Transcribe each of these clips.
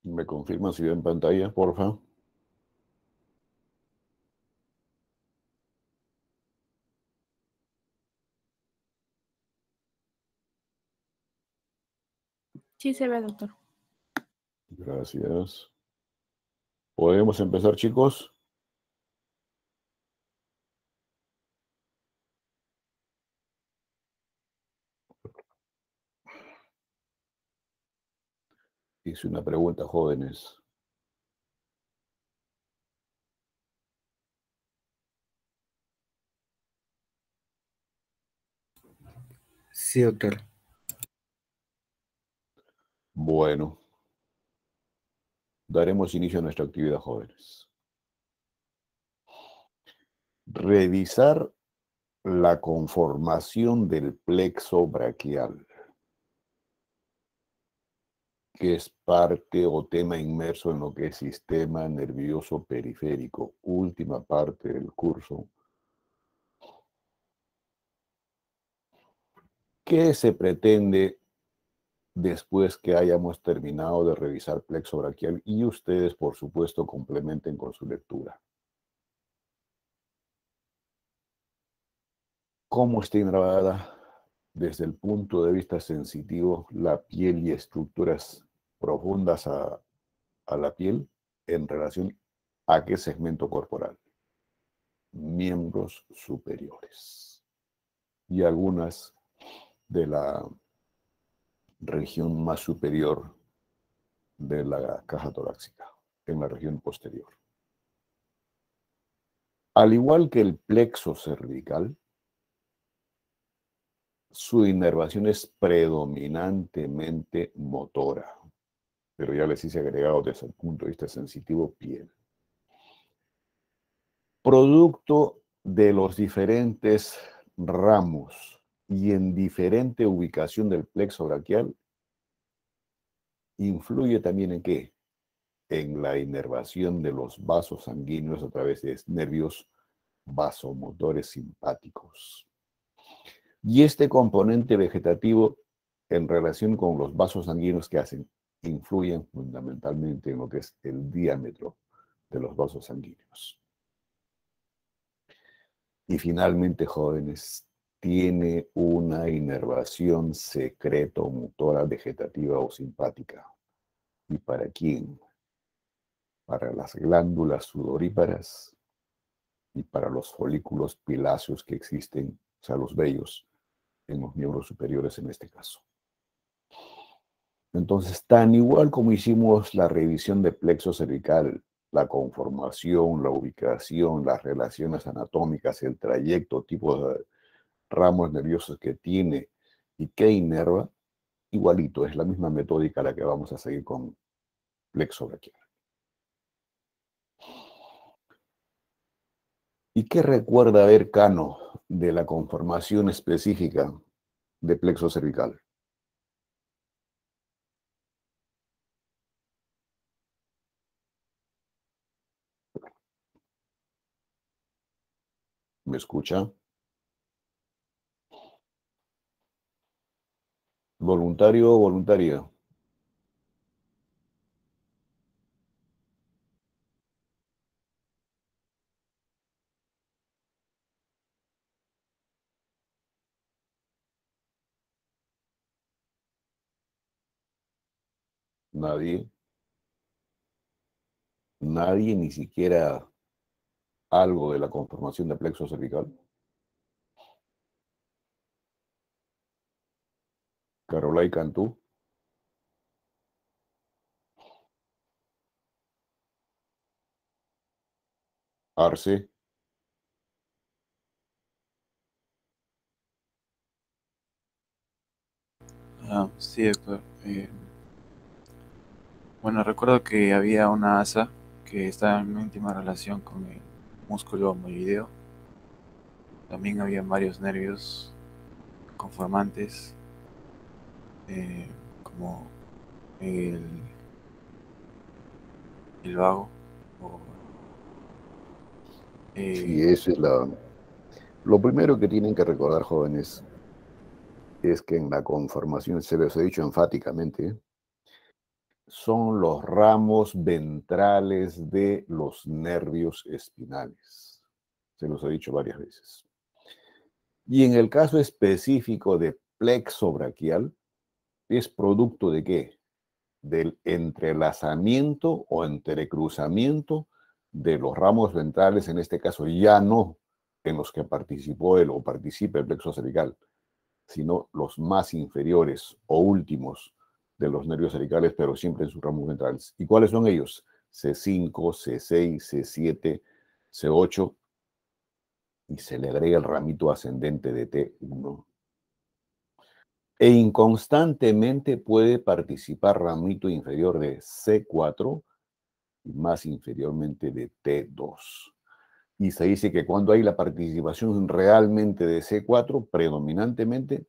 ¿Me confirman si ven pantalla, porfa? Sí se ve, doctor. Gracias. ¿Podemos empezar, chicos? Hice una pregunta, jóvenes. Sí, doctor. Bueno, daremos inicio a nuestra actividad, jóvenes. Revisar la conformación del plexo braquial, que es parte o tema inmerso en lo que es sistema nervioso periférico, última parte del curso. ¿Qué se pretende después que hayamos terminado de revisar plexo braquial? Y ustedes, por supuesto, complementen con su lectura. ¿Cómo está innervada desde el punto de vista sensitivo la piel y estructuras profundas a la piel en relación a qué segmento corporal? Miembros superiores y algunas de la región más superior de la caja torácica, en la región posterior. Al igual que el plexo cervical, su inervación es predominantemente motora, pero ya les hice agregado desde el punto de vista sensitivo piel. Producto de los diferentes ramos y en diferente ubicación del plexo braquial, influye también en qué? En la inervación de los vasos sanguíneos a través de nervios vasomotores simpáticos. Y este componente vegetativo en relación con los vasos sanguíneos que hacen, influyen fundamentalmente en lo que es el diámetro de los vasos sanguíneos. Y finalmente, jóvenes, tiene una inervación secreto-motora vegetativa o simpática. ¿Y para quién? Para las glándulas sudoríparas y para los folículos piláceos que existen, o sea, los vellos, en los miembros superiores en este caso. Entonces, tan igual como hicimos la revisión de plexo cervical, la conformación, la ubicación, las relaciones anatómicas, el trayecto, tipo de ramos nerviosos que tiene y qué inerva, igualito, es la misma metódica la que vamos a seguir con plexo braquial. ¿Y qué recuerda ver Cano de la conformación específica de plexo cervical? ¿Me escucha? ¿Voluntario o voluntaria? Nadie. Nadie, ni siquiera algo de la conformación de plexo cervical. Carolai Cantú. Arce. Sí, doctor. Bueno, recuerdo que había una asa que estaba en íntima relación con el músculo movilideo. También había varios nervios conformantes, como el, el vago. Sí, esa es la... Lo primero que tienen que recordar, jóvenes, es que en la conformación, se les ha dicho enfáticamente, son los ramos ventrales de los nervios espinales. Se los he dicho varias veces. Y en el caso específico de plexo braquial, ¿es producto de qué? Del entrelazamiento o entrecruzamiento de los ramos ventrales, en este caso ya no en los que participó él o participa el plexo cervical, sino los más inferiores o últimos de los nervios cervicales, pero siempre en sus ramos ventrales. ¿Y cuáles son ellos? C5, C6, C7, C8, y se le agrega el ramito ascendente de T1. E inconstantemente puede participar ramito inferior de C4 y más inferiormente de T2. Y se dice que cuando hay la participación realmente de C4, predominantemente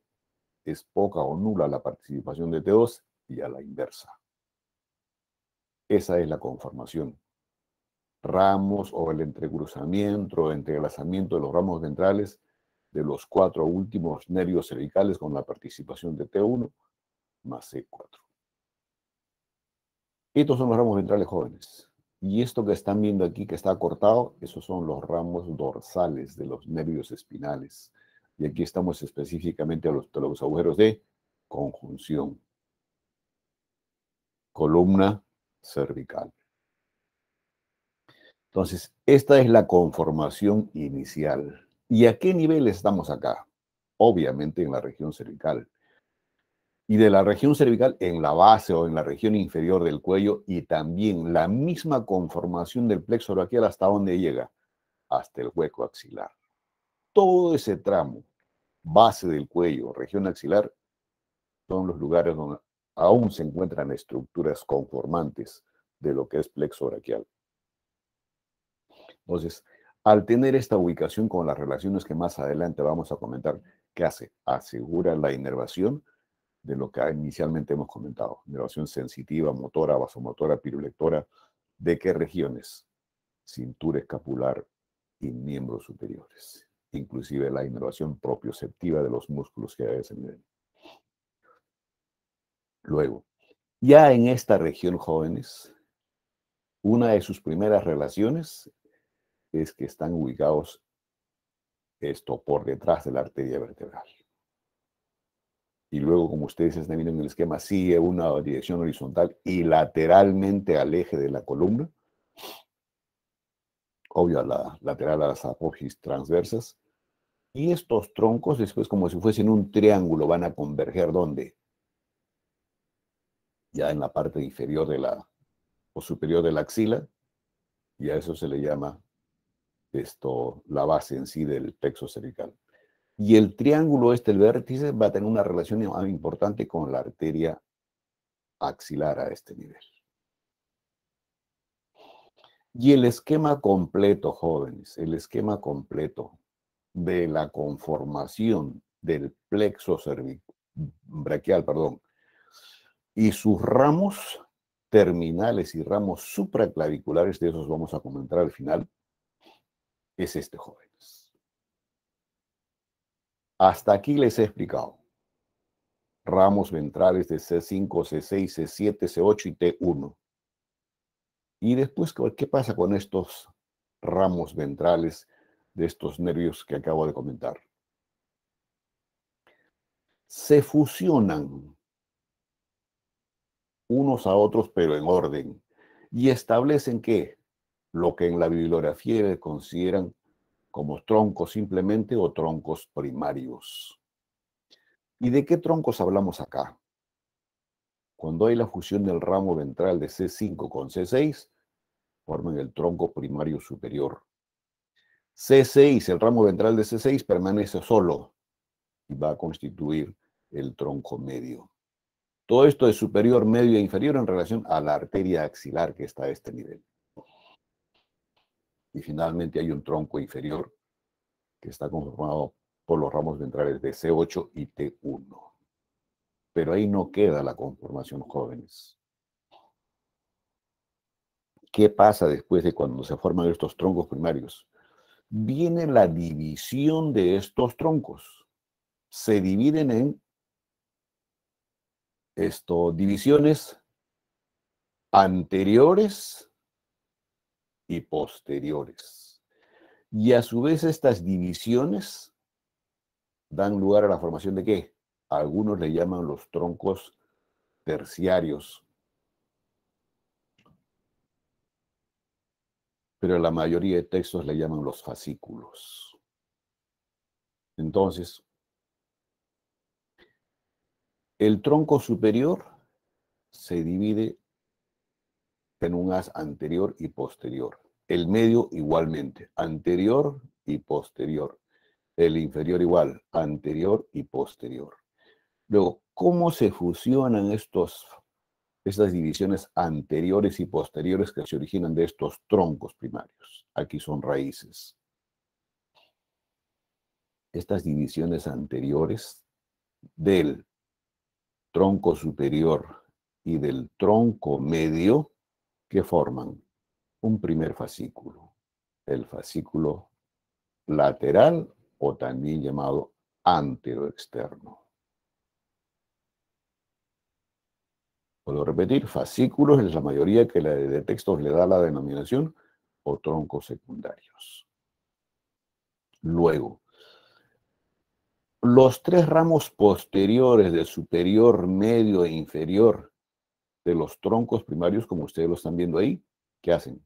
es poca o nula la participación de T2 y a la inversa. Esa es la conformación. Ramos o el entrecruzamiento o entrelazamiento de los ramos ventrales de los 4 últimos nervios cervicales con la participación de T1 más C4. Estos son los ramos ventrales jóvenes. Y esto que están viendo aquí, que está cortado, esos son los ramos dorsales de los nervios espinales. Y aquí estamos específicamente a los agujeros de conjunción. Columna cervical. Entonces, esta es la conformación inicial. ¿Y a qué nivel estamos acá? Obviamente en la región cervical. Y de la región cervical en la base o en la región inferior del cuello, y también la misma conformación del plexo braquial, ¿hasta dónde llega? Hasta el hueco axilar. Todo ese tramo, base del cuello, región axilar, son los lugares donde aún se encuentran estructuras conformantes de lo que es plexo braquial. Entonces, al tener esta ubicación con las relaciones que más adelante vamos a comentar, ¿qué hace? Asegura la inervación de lo que inicialmente hemos comentado. Inervación sensitiva, motora, vasomotora, pirolectora. ¿De qué regiones? Cintura escapular y miembros superiores. Inclusive la inervación propioceptiva de los músculos que hay a ese nivel. Luego, ya en esta región, jóvenes, una de sus primeras relaciones es que están ubicados por detrás de la arteria vertebral. Y luego, como ustedes están viendo en el esquema, sigue una dirección horizontal y lateralmente al eje de la columna. Obvio, a la lateral a las apófisis transversas. Y estos troncos, después, como si fuesen un triángulo, van a converger, ¿dónde? Ya en la parte inferior de o superior de la axila. Y a eso se le llama la base en sí del plexo cervical. Y el triángulo el vértice, va a tener una relación importante con la arteria axilar a este nivel. Y el esquema completo, jóvenes, el esquema completo de la conformación del plexo braquial, y sus ramos terminales y ramos supraclaviculares, de esos vamos a comentar al final, es este, jóvenes. Hasta aquí les he explicado. Ramos ventrales de C5, C6, C7, C8 y T1. Y después, ¿qué pasa con estos ramos ventrales de estos nervios que acabo de comentar? Se fusionan unos a otros, pero en orden, y establecen que lo que en la bibliografía consideran como troncos simplemente o troncos primarios. ¿Y de qué troncos hablamos acá? Cuando hay la fusión del ramo ventral de C5 con C6, forman el tronco primario superior. C6, el ramo ventral de C6, permanece solo y va a constituir el tronco medio. Todo esto es superior, medio e inferior en relación a la arteria axilar que está a este nivel. Y finalmente hay un tronco inferior que está conformado por los ramos ventrales de C8 y T1. Pero ahí no queda la conformación, jóvenes. ¿Qué pasa después de cuando se forman estos troncos primarios? Viene la división de estos troncos. Se dividen en divisiones anteriores y posteriores. Y a su vez estas divisiones dan lugar a la formación de ¿qué? Algunos le llaman los troncos terciarios, pero la mayoría de textos le llaman los fascículos. Entonces, el tronco superior se divide en un haz anterior y posterior. El medio igualmente, anterior y posterior. El inferior igual, anterior y posterior. Luego, ¿cómo se fusionan estas divisiones anteriores y posteriores que se originan de estos troncos primarios? Aquí son raíces. Estas divisiones anteriores del tronco superior y del tronco medio que forman un primer fascículo, el fascículo lateral o también llamado anteroexterno. Puedo repetir, fascículos es la mayoría que de textos le da la denominación o troncos secundarios. Luego, los tres ramos posteriores de superior, medio e inferior de los troncos primarios, como ustedes lo están viendo ahí, ¿qué hacen?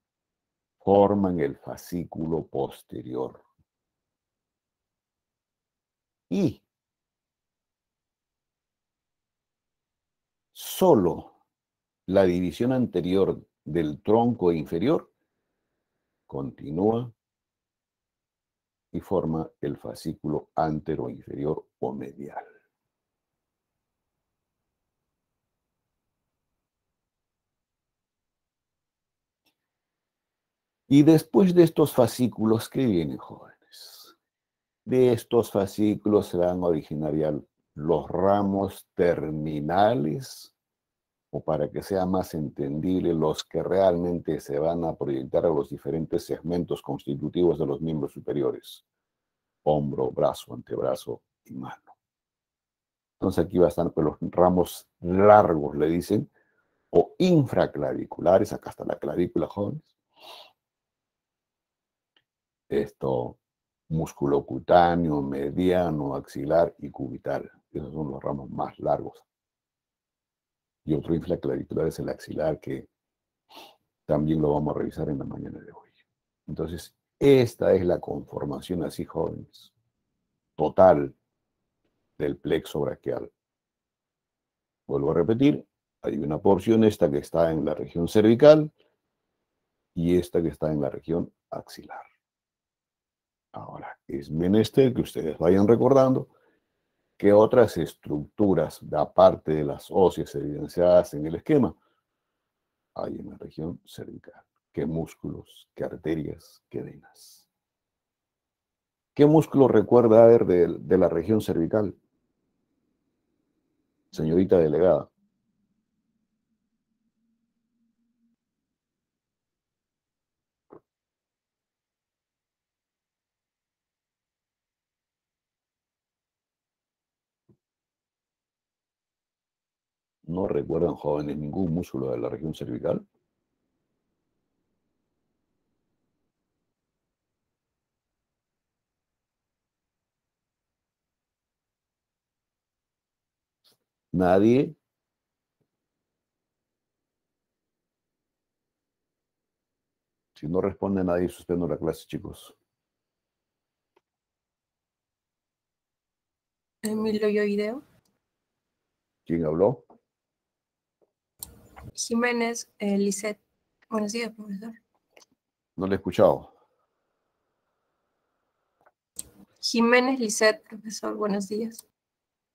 Forman el fascículo posterior. Y solo la división anterior del tronco inferior continúa y forma el fascículo anteroinferior o medial. Y después de estos fascículos, ¿qué vienen, jóvenes? De estos fascículos se van a originar ya los ramos terminales, o para que sea más entendible, los que realmente se van a proyectar a los diferentes segmentos constitutivos de los miembros superiores: hombro, brazo, antebrazo y mano. Entonces aquí va a estar pues, los ramos largos, le dicen, o infraclaviculares, acá está la clavícula, jóvenes. Esto, músculo cutáneo, mediano, axilar y cubital. Esos son los ramos más largos. Y otro infraclavicular es el axilar, que también lo vamos a revisar en la mañana de hoy. Entonces, esta es la conformación, así jóvenes, total del plexo braquial. Vuelvo a repetir, hay una porción, esta que está en la región cervical y esta que está en la región axilar. Ahora, es menester que ustedes vayan recordando que otras estructuras, aparte de las óseas evidenciadas en el esquema, hay en la región cervical. ¿Qué músculos, qué arterias, qué venas? ¿Qué músculo recuerda haber de la región cervical? Señorita delegada. ¿No recuerdan, jóvenes, ningún músculo de la región cervical? ¿Nadie? Si no responde nadie, suspendo la clase, chicos. Emiloioideo. ¿Quién habló? Jiménez Lisset. Buenos días, profesor. No le he escuchado. Jiménez Lisset, profesor. Buenos días.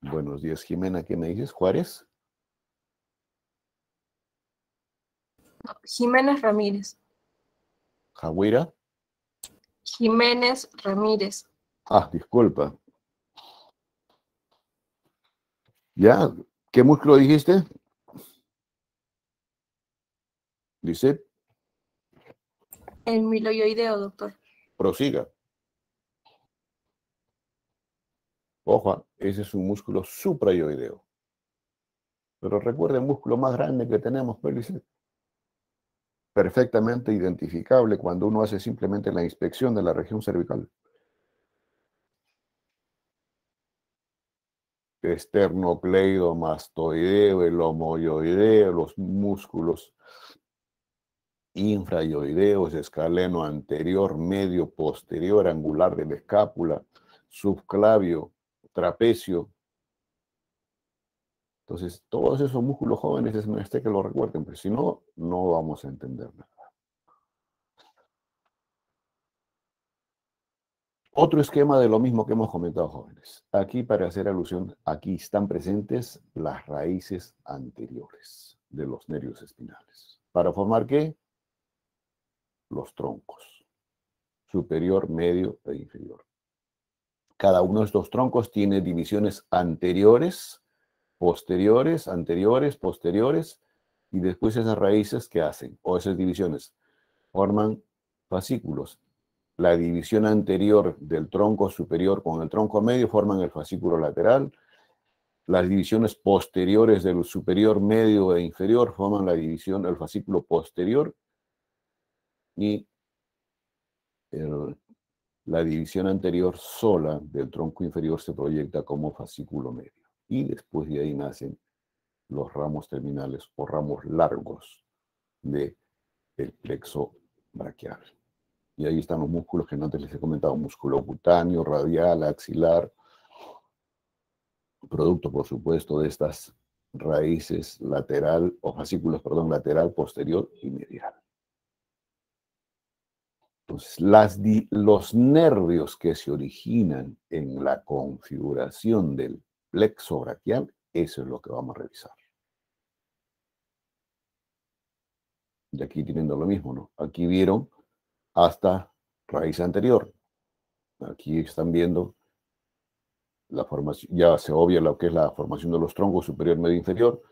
Buenos días, Jimena. ¿Qué me dices? ¿Juárez? Jiménez Ramírez. ¿Jaguira? Jiménez Ramírez. Ah, disculpa. ¿Ya? ¿Qué músculo dijiste? Lisset, Emiloioideo, doctor. prosiga. Ojo, ese es un músculo suprayoideo. Pero recuerda el músculo más grande que tenemos, pues, Lisset. perfectamente identificable cuando uno hace simplemente la inspección de la región cervical. Esternocleidomastoideo, el homoioideo, los músculos infraioideos, escaleno anterior, medio, posterior, angular de la escápula, subclavio, trapecio. Entonces, todos esos músculos jóvenes es menester que lo recuerden, pero si no, no vamos a entender nada. Otro esquema de lo mismo que hemos comentado, jóvenes. Aquí, para hacer alusión, aquí están presentes las raíces anteriores de los nervios espinales. ¿Para formar qué? Los troncos. Superior, medio e inferior. Cada uno de estos troncos tiene divisiones anteriores, posteriores, anteriores, posteriores, y después esas raíces, ¿qué hacen? O esas divisiones forman fascículos. La división anterior del tronco superior con el tronco medio forman el fascículo lateral. Las divisiones posteriores del superior, medio e inferior forman la división del fascículo posterior. Y la división anterior sola del tronco inferior se proyecta como fascículo medio. Y después de ahí nacen los ramos terminales o ramos largos del plexo braquial. Y ahí están los músculos que antes les he comentado: músculo cutáneo, radial, axilar, producto, por supuesto, de estas raíces lateral, o fascículos, perdón, lateral, posterior y medial. Entonces, los nervios que se originan en la configuración del plexo braquial, eso es lo que vamos a revisar. Y aquí teniendo lo mismo, ¿no? Aquí vieron hasta raíz anterior. Aquí están viendo la formación, ya se obvia lo que es la formación de los troncos superior, medio, inferior,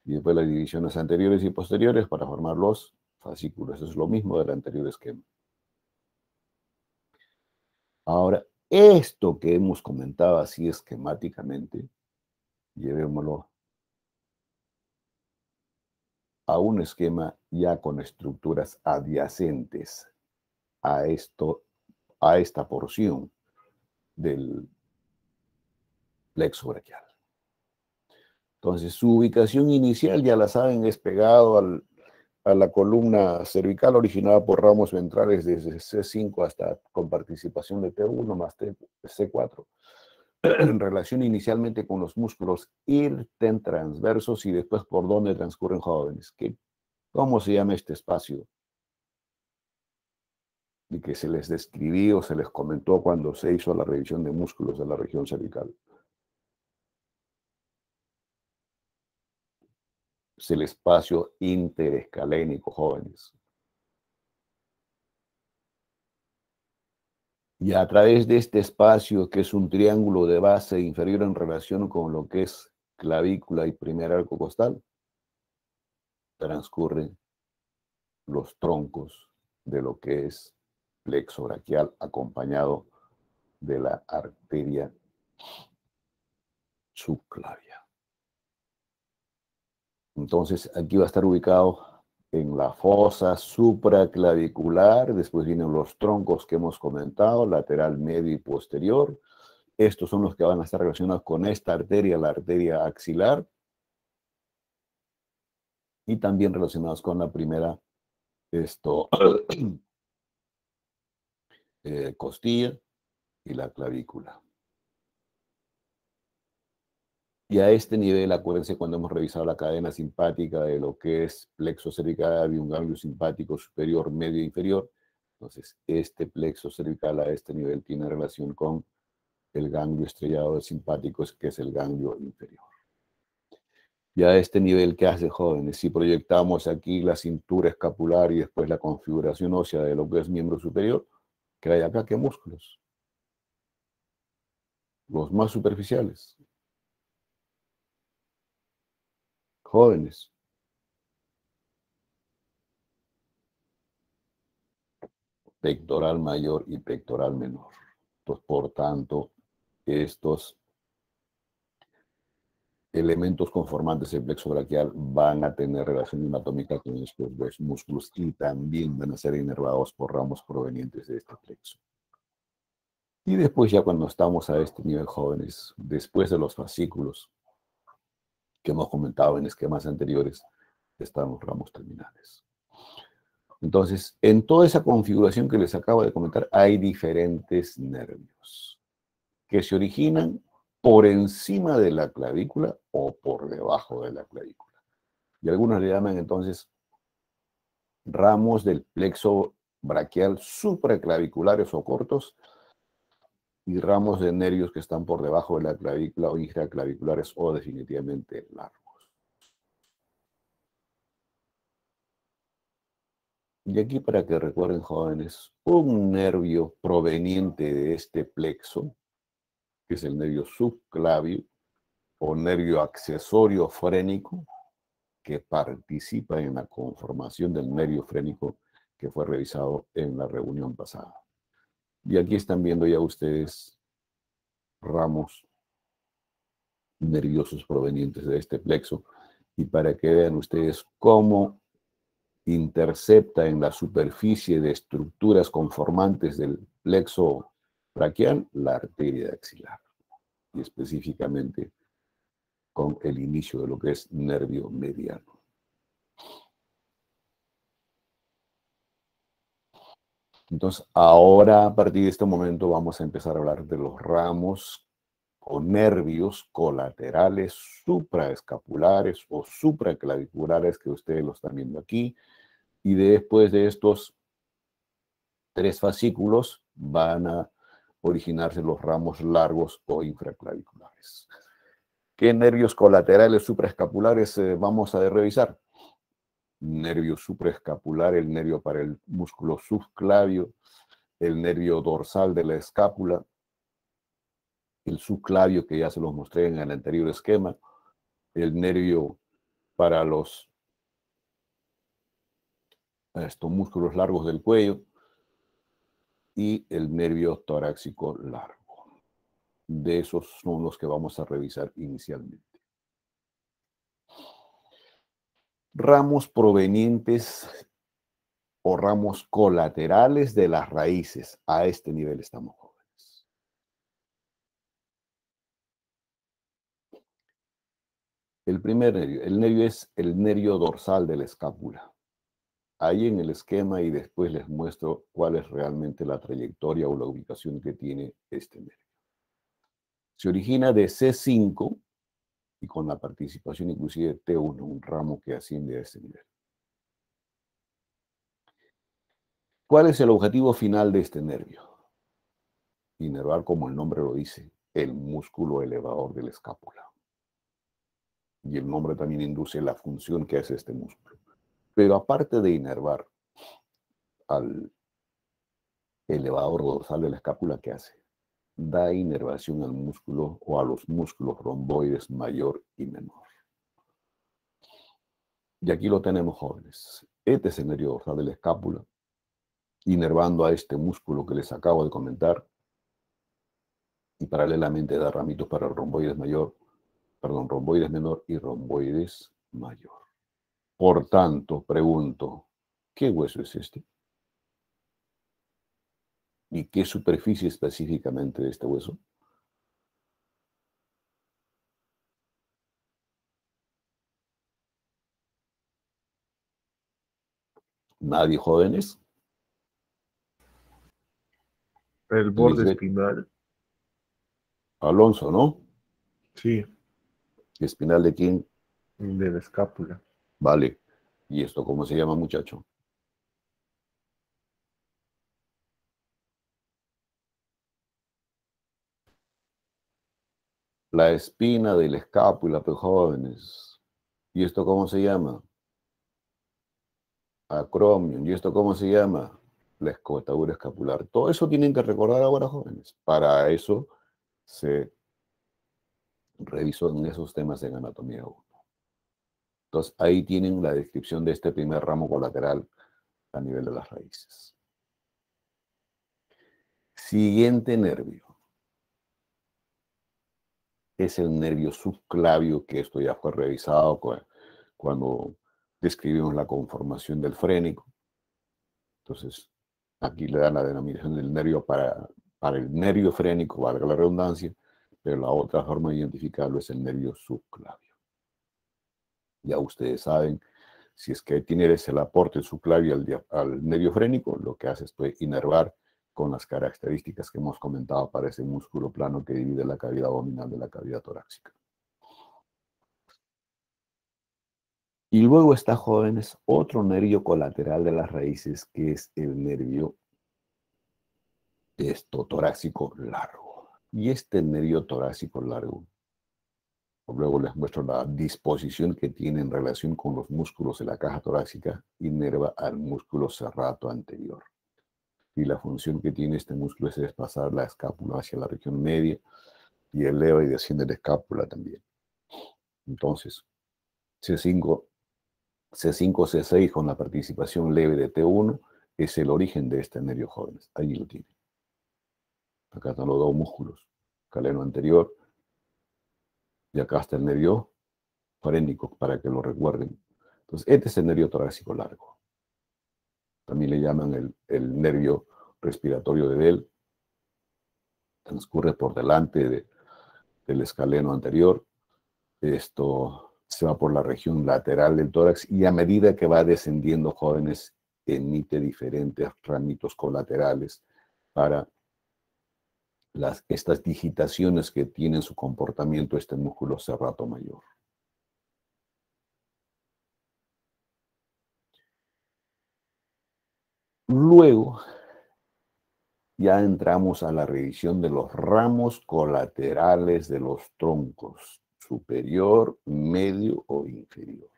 y después las divisiones anteriores y posteriores para formar los fascículos. Eso es lo mismo del anterior esquema. Ahora, esto que hemos comentado así esquemáticamente, llevémoslo a un esquema ya con estructuras adyacentes a esta porción del plexo braquial. Entonces, su ubicación inicial, ya la saben, es pegado a la columna cervical originada por ramos ventrales desde C5 hasta con participación de T1 más C4, en relación inicialmente con los músculos transversos y después por donde transcurren jóvenes. ¿Cómo se llama este espacio? Y que se les describió, se les comentó cuando se hizo la revisión de músculos de la región cervical. Es el espacio interescalénico, jóvenes. Y a través de este espacio, que es un triángulo de base inferior en relación con lo que es clavícula y primer arco costal, transcurren los troncos de lo que es plexo braquial, acompañado de la arteria subclavia. Entonces, aquí va a estar ubicado en la fosa supraclavicular. Después vienen los troncos que hemos comentado, lateral, medio y posterior. Estos son los que van a estar relacionados con esta arteria, la arteria axilar, y también relacionados con la primera costilla y la clavícula. Y a este nivel, acuérdense cuando hemos revisado la cadena simpática de lo que es plexo cervical, había un ganglio simpático superior, medio e inferior. Entonces, este plexo cervical a este nivel tiene relación con el ganglio estrellado de simpáticos, que es el ganglio inferior. Y a este nivel, ¿qué hace, jóvenes? Si proyectamos aquí la cintura escapular y después la configuración ósea de lo que es miembro superior, ¿qué hay acá? ¿Qué músculos? Los más superficiales. Jóvenes. Pectoral mayor y pectoral menor. Entonces, por tanto, estos elementos conformantes del plexo braquial van a tener relación anatómica con estos dos músculos y también van a ser inervados por ramos provenientes de este plexo. Y después ya cuando estamos a este nivel, jóvenes, después de los fascículos que hemos comentado en esquemas anteriores, están los ramos terminales. Entonces, en toda esa configuración que les acabo de comentar, hay diferentes nervios que se originan por encima de la clavícula o por debajo de la clavícula. Y algunos le llaman entonces ramos del plexo braquial supraclaviculares o cortos y ramos de nervios que están por debajo de la clavícula o intraclaviculares o definitivamente largos. Y aquí para que recuerden, jóvenes, un nervio proveniente de este plexo, que es el nervio subclavio o nervio accesorio frénico, que participa en la conformación del nervio frénico que fue revisado en la reunión pasada. Y aquí están viendo ya ustedes ramos nerviosos provenientes de este plexo, y para que vean ustedes cómo intercepta en la superficie de estructuras conformantes del plexo braquial la arteria axilar, y específicamente con el inicio de lo que es nervio mediano. Entonces, ahora a partir de este momento vamos a empezar a hablar de los ramos o nervios colaterales supraescapulares o supraclaviculares que ustedes lo están viendo aquí. Y después de estos 3 fascículos van a originarse los ramos largos o infraclaviculares. ¿Qué nervios colaterales supraescapulares vamos a revisar? Nervio supraescapular, el nervio para el músculo subclavio, el nervio dorsal de la escápula, el subclavio que ya se los mostré en el anterior esquema, el nervio para los músculos largos del cuello y el nervio torácico largo. De esos son los que vamos a revisar inicialmente. Ramos provenientes o ramos colaterales de las raíces. A este nivel estamos jóvenes. El primer nervio, el nervio es el nervio dorsal de la escápula. Ahí en el esquema y después les muestro cuál es realmente la trayectoria o la ubicación que tiene este nervio. Se origina de C5 y con la participación inclusive de T1, un ramo que asciende a este nivel. ¿Cuál es el objetivo final de este nervio? Inervar, como el nombre lo dice, el músculo elevador de la escápula. Y el nombre también induce la función que hace este músculo. Pero aparte de inervar al elevador dorsal de la escápula, ¿qué hace? Da inervación al músculo o a los músculos romboides mayor y menor. Y aquí lo tenemos, jóvenes. Este es el nervio dorsal de la escápula, inervando a este músculo que les acabo de comentar, y paralelamente da ramitos para el romboides mayor, perdón, romboides menor y romboides mayor. Por tanto, pregunto, ¿qué hueso es este? ¿Y qué superficie específicamente de este hueso? ¿Nadie, jóvenes? El borde Lisbeth. espinal. Alonso, ¿no? Sí, ¿Espinal de quién? de la escápula. Vale. ¿Y esto cómo se llama, muchacho? La espina de la escápula, pues, jóvenes. ¿Y esto cómo se llama? Acromion. ¿Y esto cómo se llama? La escotadura escapular. Todo eso tienen que recordar ahora, jóvenes. Para eso se revisó en esos temas en anatomía 1. Entonces, ahí tienen la descripción de este primer ramo colateral a nivel de las raíces. Siguiente nervio. es el nervio subclavio, que esto ya fue revisado cuando describimos la conformación del frénico. Entonces, aquí le dan la denominación del nervio para el nervio frénico, valga la redundancia, pero la otra forma de identificarlo es el nervio subclavio. Ya ustedes saben, si es que tienes el aporte subclavio al nervio frénico, lo que hace es inervar con las características que hemos comentado para ese músculo plano que divide la cavidad abdominal de la cavidad torácica. Y luego está, jóvenes, otro nervio colateral de las raíces, que es el nervio torácico largo. Y este nervio torácico largo, luego les muestro la disposición que tiene en relación con los músculos de la caja torácica, inerva al músculo serrato anterior. Y la función que tiene este músculo es desplazar la escápula hacia la región media y eleva y desciende la escápula también. Entonces, C5, C6 con la participación leve de T1 es el origen de este nervio, jóvenes. Allí lo tiene. Acá están los dos músculos, caleno anterior, y acá está el nervio frénico, para que lo recuerden. Entonces, este es el nervio torácico largo. También le llaman el nervio respiratorio de Bell. Transcurre por delante del escaleno anterior. Esto se va por la región lateral del tórax y a medida que va descendiendo, jóvenes, emite diferentes ramitos colaterales para estas digitaciones que tiene en su comportamiento este músculo serrato mayor. Luego, ya entramos a la revisión de los ramos colaterales de los troncos, superior, medio o inferior.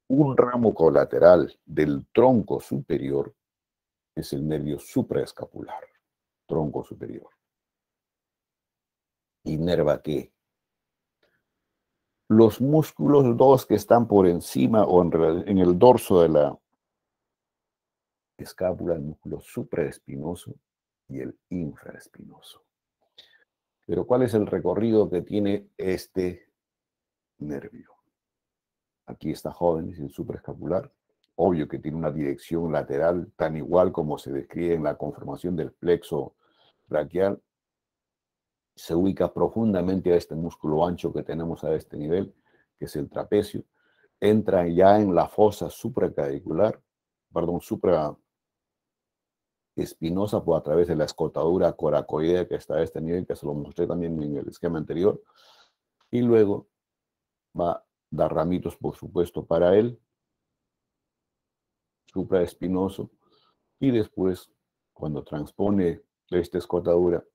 Un ramo colateral del tronco superior es el nervio supraescapular, tronco superior. ¿Inerva qué? Los músculos dos que están por encima o en el dorso de la escápula, el músculo supraespinoso y el infraespinoso. Pero ¿cuál es el recorrido que tiene este nervio? Aquí está, jóvenes, el supraescapular. Obvio que tiene una dirección lateral tan igual como se describe en la conformación del plexo braquial. Se ubica profundamente a este músculo ancho que tenemos a este nivel, que es el trapecio. Entra ya en la fosa supraespinosa por a través de la escotadura coracoidea que está a este nivel, que se lo mostré también en el esquema anterior. Y luego va a dar ramitos, por supuesto, para él, supraespinoso, y después, cuando transpone esta escotadura,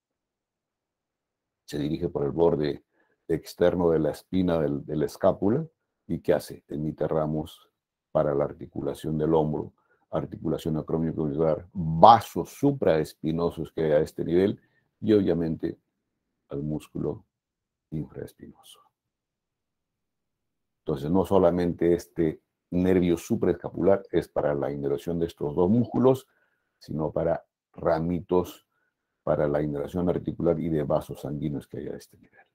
se dirige por el borde externo de la espina de la escápula. ¿Y qué hace? Emite ramos para la articulación del hombro, articulación acromioclavicular, vasos supraespinosos que hay a este nivel y obviamente al músculo infraespinoso. Entonces, no solamente este nervio supraescapular es para la inervación de estos dos músculos, sino para ramitos para la inervación articular y de vasos sanguíneos que hay a este nivel.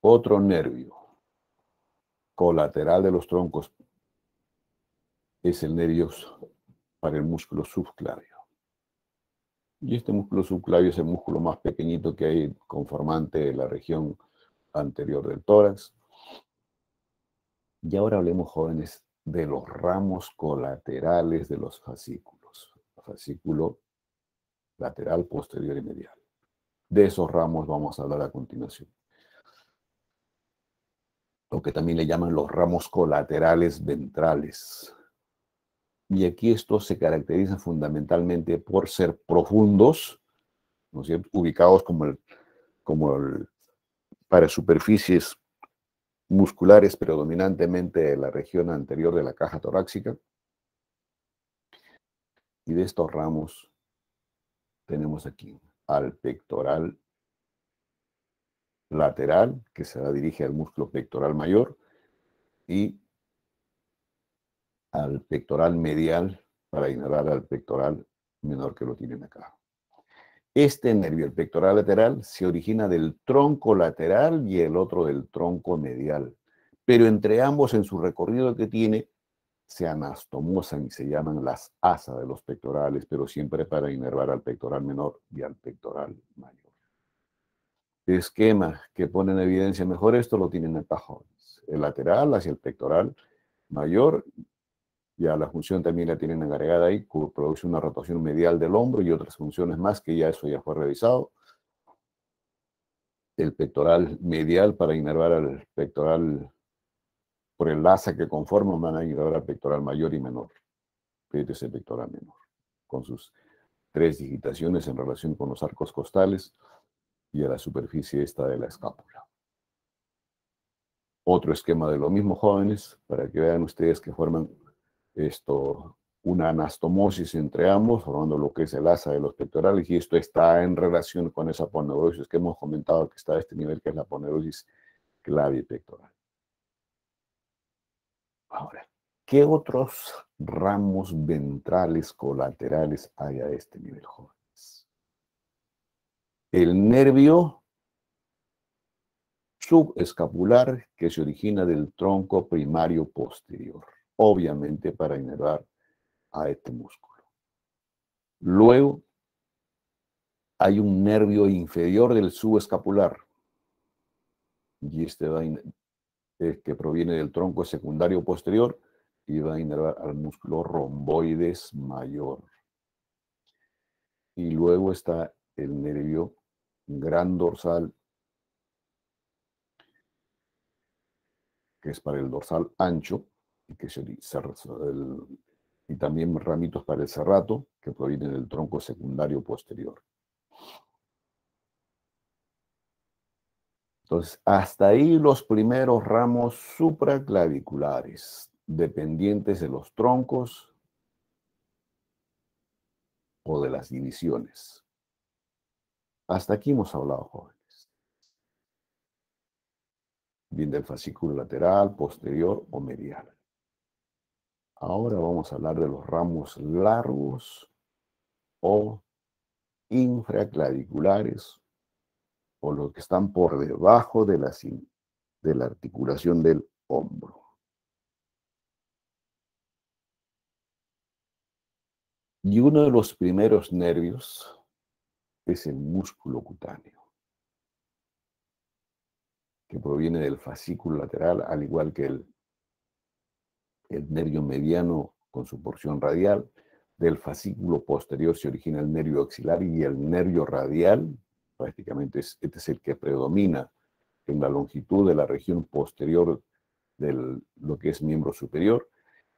Otro nervio colateral de los troncos es el nervio para el músculo subclavio. Y este músculo subclavio es el músculo más pequeñito que hay conformante de la región anterior del tórax. Y ahora hablemos, jóvenes, de los ramos colaterales de los fascículos. Fascículo lateral, posterior y medial. De esos ramos vamos a hablar a continuación. Lo que también le llaman los ramos colaterales ventrales. Y aquí estos se caracterizan fundamentalmente por ser profundos, ¿no es cierto?, ubicados para superficies musculares predominantemente de la región anterior de la caja torácica. Y de estos ramos tenemos aquí al pectoral lateral, que se dirige al músculo pectoral mayor, y al pectoral medial para ignorar al pectoral menor, que lo tienen acá. Este nervio, el pectoral lateral, se origina del tronco lateral y el otro del tronco medial. Pero entre ambos, en su recorrido que tiene, se anastomosan y se llaman las asas de los pectorales, pero siempre para inervar al pectoral menor y al pectoral mayor. Esquema que pone en evidencia mejor esto lo tienen acá, jóvenes. El lateral hacia el pectoral mayor, ya la función también la tienen agregada ahí, produce una rotación medial del hombro y otras funciones más que ya eso ya fue revisado. El pectoral medial para inervar al pectoral por el asa que conforman, van a inervar al pectoral mayor y menor, ese pectoral menor, con sus 3 digitaciones en relación con los arcos costales y a la superficie esta de la escápula. Otro esquema de lo mismo, jóvenes, para que vean ustedes que forman una anastomosis entre ambos, formando lo que es el asa de los pectorales, y esto está en relación con esa aponeurosis que hemos comentado que está a este nivel, que es la aponeurosis clavipectoral. Ahora, ¿qué otros ramos ventrales colaterales hay a este nivel, jóvenes? El nervio subescapular que se origina del tronco primario posterior, obviamente para inervar a este músculo. Luego, hay un nervio inferior del subescapular, y este que proviene del tronco secundario posterior y va a inervar al músculo romboides mayor. Y luego está el nervio gran dorsal, que es para el dorsal ancho, y también ramitos para el serrato, que provienen del tronco secundario posterior. Entonces, hasta ahí los primeros ramos supraclaviculares, dependientes de los troncos o de las divisiones. Hasta aquí hemos hablado, jóvenes. Bien del fascículo lateral, posterior o medial. Ahora vamos a hablar de los ramos largos o infraclaviculares, o los que están por debajo de la articulación del hombro. Y uno de los primeros nervios es el músculo cutáneo, que proviene del fascículo lateral, al igual que el nervio mediano con su porción radial. Del fascículo posterior se origina el nervio axilar y el nervio radial, prácticamente este es el que predomina en la longitud de la región posterior de lo que es miembro superior.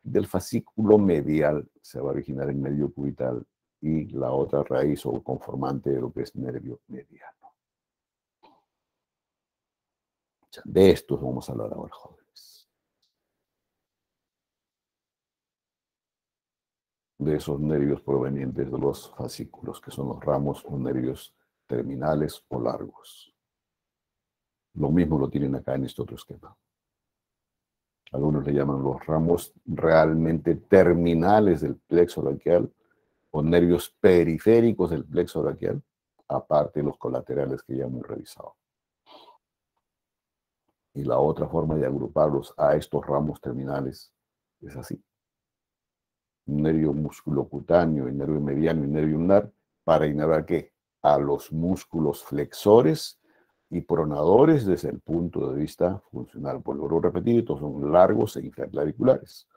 Del fascículo medial se va a originar el nervio cubital y la otra raíz o conformante de lo que es nervio mediano. De estos vamos a hablar ahora, jóvenes. De esos nervios provenientes de los fascículos, que son los ramos o nervios terminales o largos. Lo mismo lo tienen acá en este otro esquema. Algunos le llaman los ramos realmente terminales del plexo braquial o nervios periféricos del plexo braquial, aparte de los colaterales que ya hemos revisado. Y la otra forma de agruparlos a estos ramos terminales es así. Nervio musculocutáneo, el nervio mediano y nervio ulnar, para inervar ¿qué? A los músculos flexores y pronadores desde el punto de vista funcional. Vuelvo a repetir, estos son largos e infraclaviculares.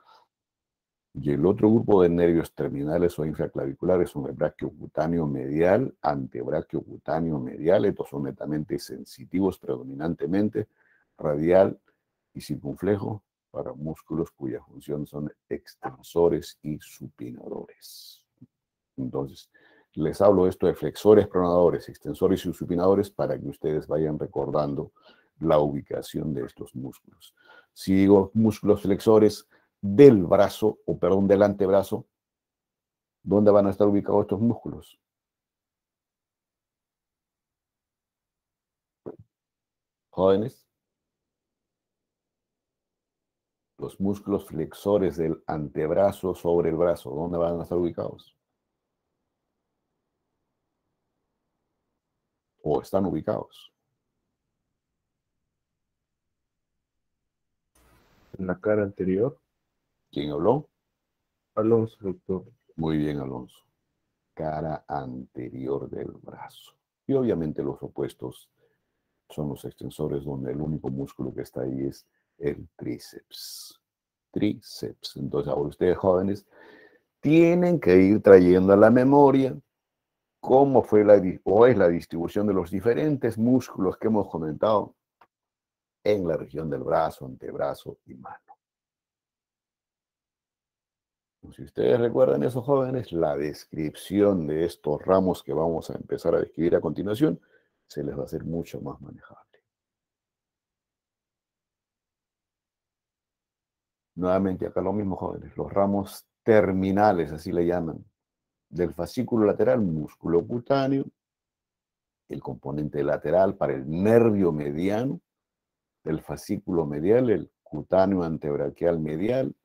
Y el otro grupo de nervios terminales o infraclaviculares son el brachiocutáneo medial, antebrachiocutáneo medial. Estos son netamente sensitivos predominantemente, radial y circunflejo, para músculos cuya función son extensores y supinadores. Entonces, les hablo esto de flexores, pronadores, extensores y supinadores para que ustedes vayan recordando la ubicación de estos músculos. Si digo músculos flexores del brazo, o perdón, del antebrazo, ¿dónde van a estar ubicados estos músculos? Jóvenes. Los músculos flexores del antebrazo sobre el brazo, ¿dónde van a estar ubicados? o están ubicados. En la cara anterior. ¿Quién habló? Alonso, doctor. Muy bien, Alonso. Cara anterior del brazo. Y obviamente los opuestos son los extensores, donde el único músculo que está ahí es el tríceps. Tríceps. Entonces, ahora ustedes jóvenes tienen que ir trayendo a la memoria cómo fue o es la distribución de los diferentes músculos que hemos comentado en la región del brazo, antebrazo y mano. Si ustedes recuerdan eso, jóvenes, la descripción de estos ramos que vamos a empezar a describir a continuación se les va a hacer mucho más manejable. Nuevamente acá lo mismo, jóvenes, los ramos terminales, así le llaman, del fascículo lateral, músculo cutáneo, el componente lateral para el nervio mediano, del fascículo medial, el cutáneo antebraquial medial,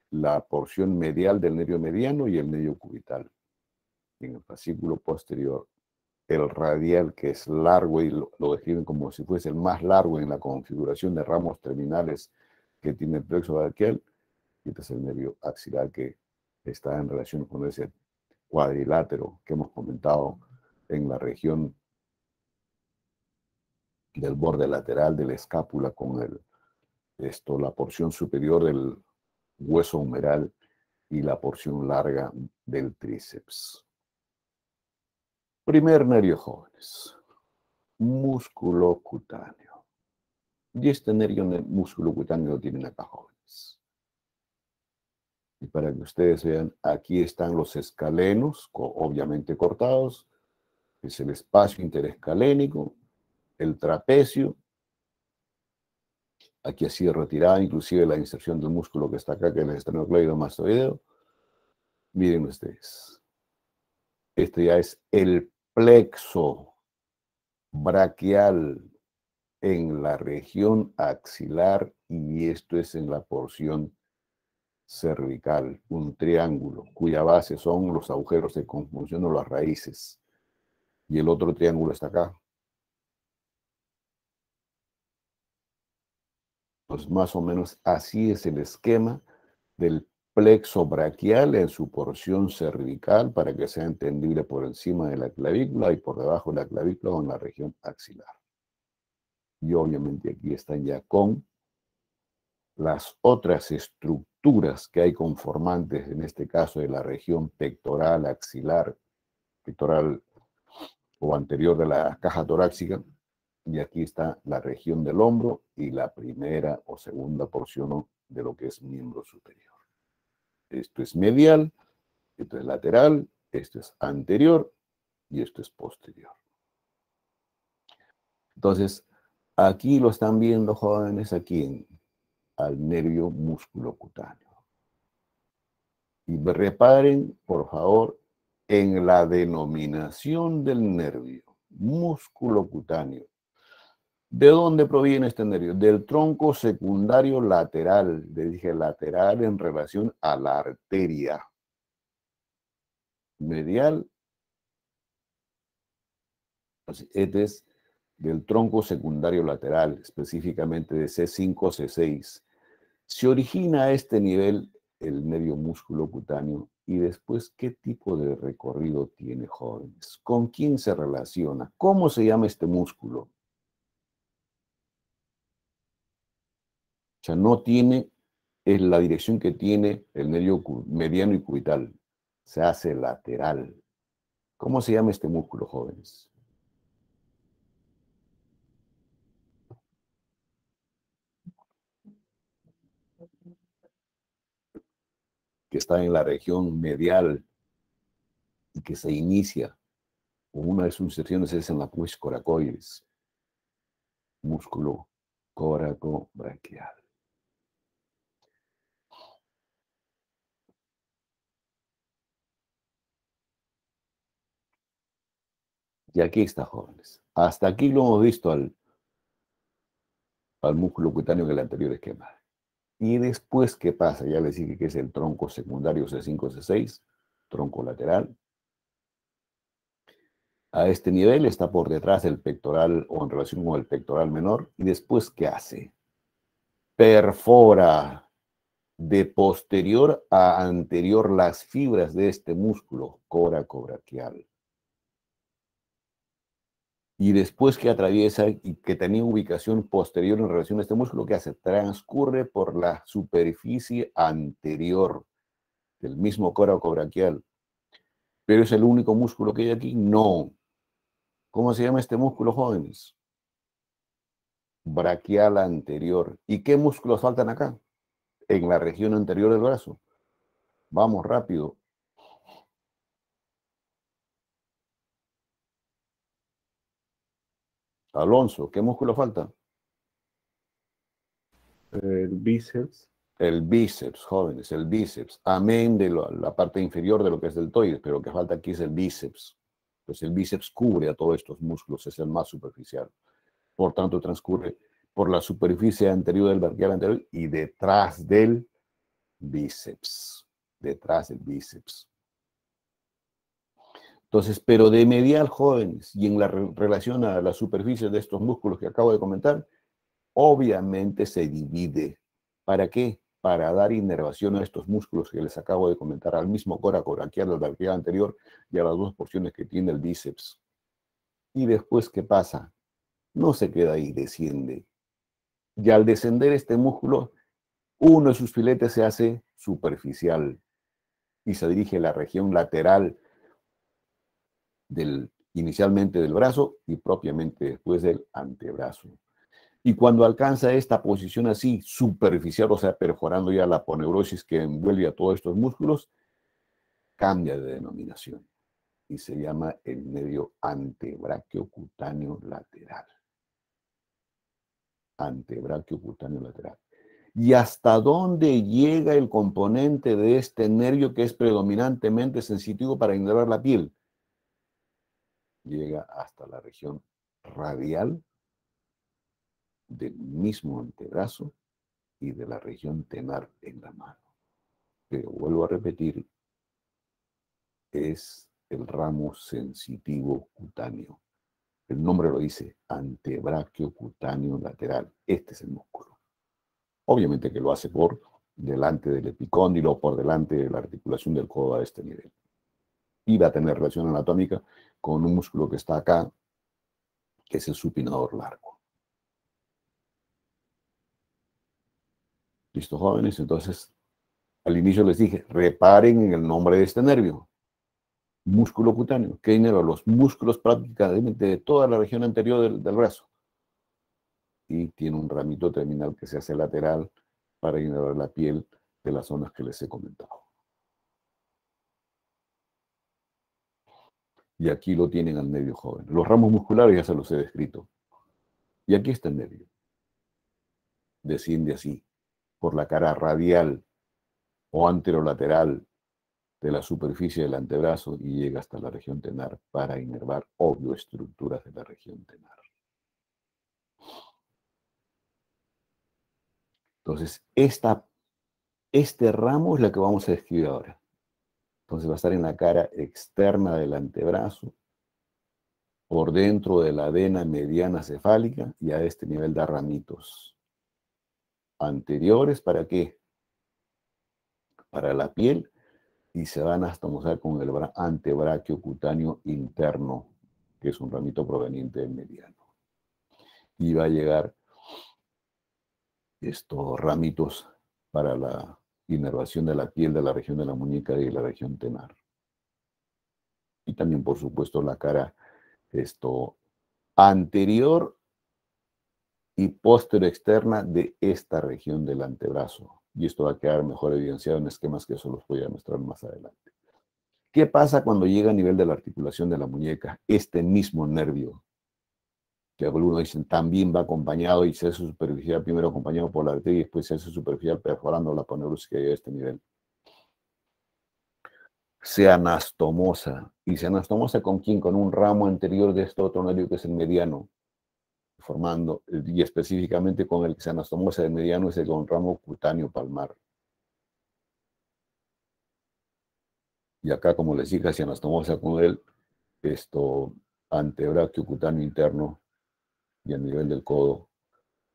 la porción medial del nervio mediano y el nervio cubital. En el fascículo posterior, el radial, que es largo y lo describen como si fuese el más largo en la configuración de ramos terminales que tiene el plexo braquial, y este es el nervio axilar que está en relación con ese cuadrilátero que hemos comentado en la región del borde lateral de la escápula con la porción superior del hueso humeral y la porción larga del tríceps. Primer nervio, jóvenes, músculo cutáneo. Y este nervio músculo cutáneo lo tienen acá, jóvenes. Y para que ustedes vean, aquí están los escalenos, obviamente cortados, es el espacio interescalénico, el trapecio, aquí ha sido retirada inclusive la inserción del músculo que está acá, que es el esternocleidomastoideo. Miren ustedes, este ya es el plexo braquial en la región axilar y esto es en la porción cervical, un triángulo cuya base son los agujeros de conjunción o las raíces. Y el otro triángulo está acá. Pues más o menos así es el esquema del plexo braquial en su porción cervical para que sea entendible por encima de la clavícula y por debajo de la clavícula o en la región axilar. Y obviamente aquí están ya con las otras estructuras que hay conformantes, en este caso de la región pectoral, axilar, pectoral o anterior de la caja torácica, y aquí está la región del hombro y la primera o segunda porción de lo que es miembro superior. Esto es medial, esto es lateral, esto es anterior y esto es posterior. Entonces, aquí lo están viendo, jóvenes, aquí al nervio músculo cutáneo. Y reparen, por favor, en la denominación del nervio, músculo cutáneo. ¿De dónde proviene este nervio? Del tronco secundario lateral. Le dije lateral en relación a la arteria medial. Este es del tronco secundario lateral, específicamente de C5, C6. Se origina a este nivel el nervio músculo cutáneo y después, ¿qué tipo de recorrido tiene, jóvenes? ¿Con quién se relaciona? ¿Cómo se llama este músculo? O sea, no tiene la dirección que tiene el nervio mediano y cubital. Se hace lateral. ¿Cómo se llama este músculo, jóvenes? Que está en la región medial y que se inicia con una de sus inserciones es en la pubis coracoides, músculo coracobraquial. Y aquí está, jóvenes. Hasta aquí lo hemos visto al músculo cutáneo en el anterior esquema. Y después, ¿qué pasa? Ya les dije que es el tronco secundario C5, C6, tronco lateral. a este nivel, está por detrás del pectoral o en relación con el pectoral menor. ¿Y después qué hace? Perfora de posterior a anterior las fibras de este músculo coracobraquial. Y después que atraviesa y que tenía ubicación posterior en relación a este músculo, ¿qué hace? Transcurre por la superficie anterior del mismo coracobraquial. ¿Pero es el único músculo que hay aquí? No. ¿Cómo se llama este músculo, jóvenes? Braquial anterior. ¿Y qué músculos faltan acá? En la región anterior del brazo. Vamos rápido. Alonso, ¿qué músculo falta? El bíceps. El bíceps, jóvenes, el bíceps. Amén de la parte inferior de lo que es deltoides, pero lo que falta aquí es el bíceps. Pues el bíceps cubre a todos estos músculos, es el más superficial. Por tanto, transcurre por la superficie anterior del braquial anterior y detrás del bíceps. Detrás del bíceps. Entonces, pero de medial, jóvenes, y en la relación a la superficie de estos músculos que acabo de comentar, obviamente se divide. ¿Para qué? Para dar inervación a estos músculos que les acabo de comentar, al mismo coracobraquial, al braquial anterior y a las dos porciones que tiene el bíceps. Y después, ¿qué pasa? No se queda ahí, desciende. Y al descender este músculo, uno de sus filetes se hace superficial y se dirige a la región lateral inicialmente del brazo y propiamente después del antebrazo. Y cuando alcanza esta posición así superficial, o sea, perforando ya la aponeurosis que envuelve a todos estos músculos, cambia de denominación y se llama el nervio antebraquio cutáneo lateral. Antebraquio cutáneo lateral. ¿Y hasta dónde llega el componente de este nervio que es predominantemente sensitivo para inervar la piel? Llega hasta la región radial del mismo antebrazo y de la región tenar en la mano. Pero vuelvo a repetir, es el ramo sensitivo cutáneo. El nombre lo dice, antebraquio cutáneo lateral. Este es el músculo. Obviamente que lo hace por delante del epicóndilo o por delante de la articulación del codo a este nivel. Y va a tener relación anatómica con un músculo que está acá, que es el supinador largo. ¿Listo, jóvenes? Entonces, al inicio les dije, reparen en el nombre de este nervio. Músculo cutáneo, que inerva los músculos prácticamente de toda la región anterior del brazo. Y tiene un ramito terminal que se hace lateral para inervar la piel de las zonas que les he comentado. Y aquí lo tienen al nervio joven. Los ramos musculares ya se los he descrito. Y aquí está el nervio. Desciende así, por la cara radial o anterolateral de la superficie del antebrazo y llega hasta la región tenar para inervar, obvio, estructuras de la región tenar. Entonces, este ramo es la que vamos a describir ahora. Entonces va a estar en la cara externa del antebrazo, por dentro de la vena mediana cefálica, y a este nivel da ramitos anteriores. ¿Para qué? Para la piel, y se van a mostrar con el antebraquio cutáneo interno, que es un ramito proveniente del mediano. Y va a llegar estos ramitos para la inervación de la piel de la región de la muñeca y de la región tenar. Y también, por supuesto, la cara anterior y posterior externa de esta región del antebrazo. Y esto va a quedar mejor evidenciado en esquemas que eso los voy a mostrar más adelante. ¿Qué pasa cuando llega a nivel de la articulación de la muñeca? Este mismo nervio, que algunos dicen también va acompañado y se hace superficial, primero acompañado por la arteria y después se hace superficial perforando la aponeurosis que llega a este nivel. Se anastomosa. ¿Y se anastomosa con quién? Con un ramo anterior de este otro nervio que es el mediano, formando, y específicamente con el que se anastomosa del mediano es el ramo cutáneo palmar. Y acá, como les dije, se anastomosa con él, antebraquio cutáneo interno y a nivel del codo,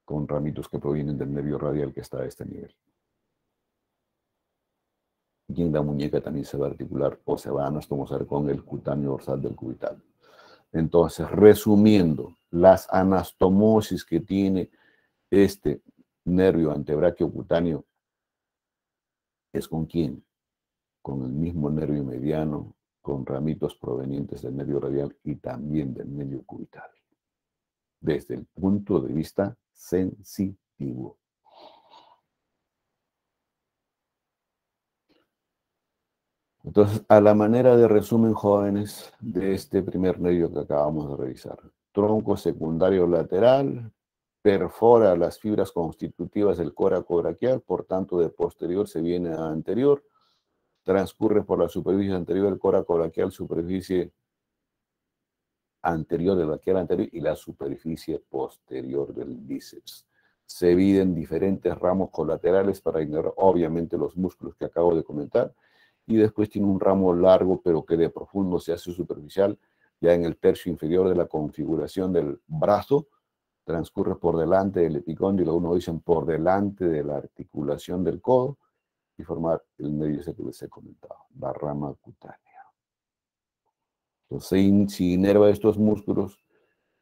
con ramitos que provienen del nervio radial que está a este nivel. Y en la muñeca también se va a articular o se va a anastomosar con el cutáneo dorsal del cubital. Entonces, resumiendo, las anastomosis que tiene este nervio antebraquio cutáneo es con quién? Con el mismo nervio mediano, con ramitos provenientes del nervio radial y también del nervio cubital, desde el punto de vista sensitivo. Entonces, a la manera de resumen, jóvenes, de este primer nervio que acabamos de revisar. Tronco secundario lateral, perfora las fibras constitutivas del córaco braquial, por tanto, de posterior se viene a anterior, transcurre por la superficie anterior del córaco braquial, superficie anterior del braquial anterior y la superficie posterior del bíceps. Se dividen diferentes ramos colaterales para ignorar, obviamente, los músculos que acabo de comentar, y después tiene un ramo largo, pero que de profundo se hace superficial, ya en el tercio inferior de la configuración del brazo, transcurre por delante del epicóndilo, uno dicen por delante de la articulación del codo, y formar el nervio ese que les he comentado, la rama cutánea. Entonces, si inerva estos músculos,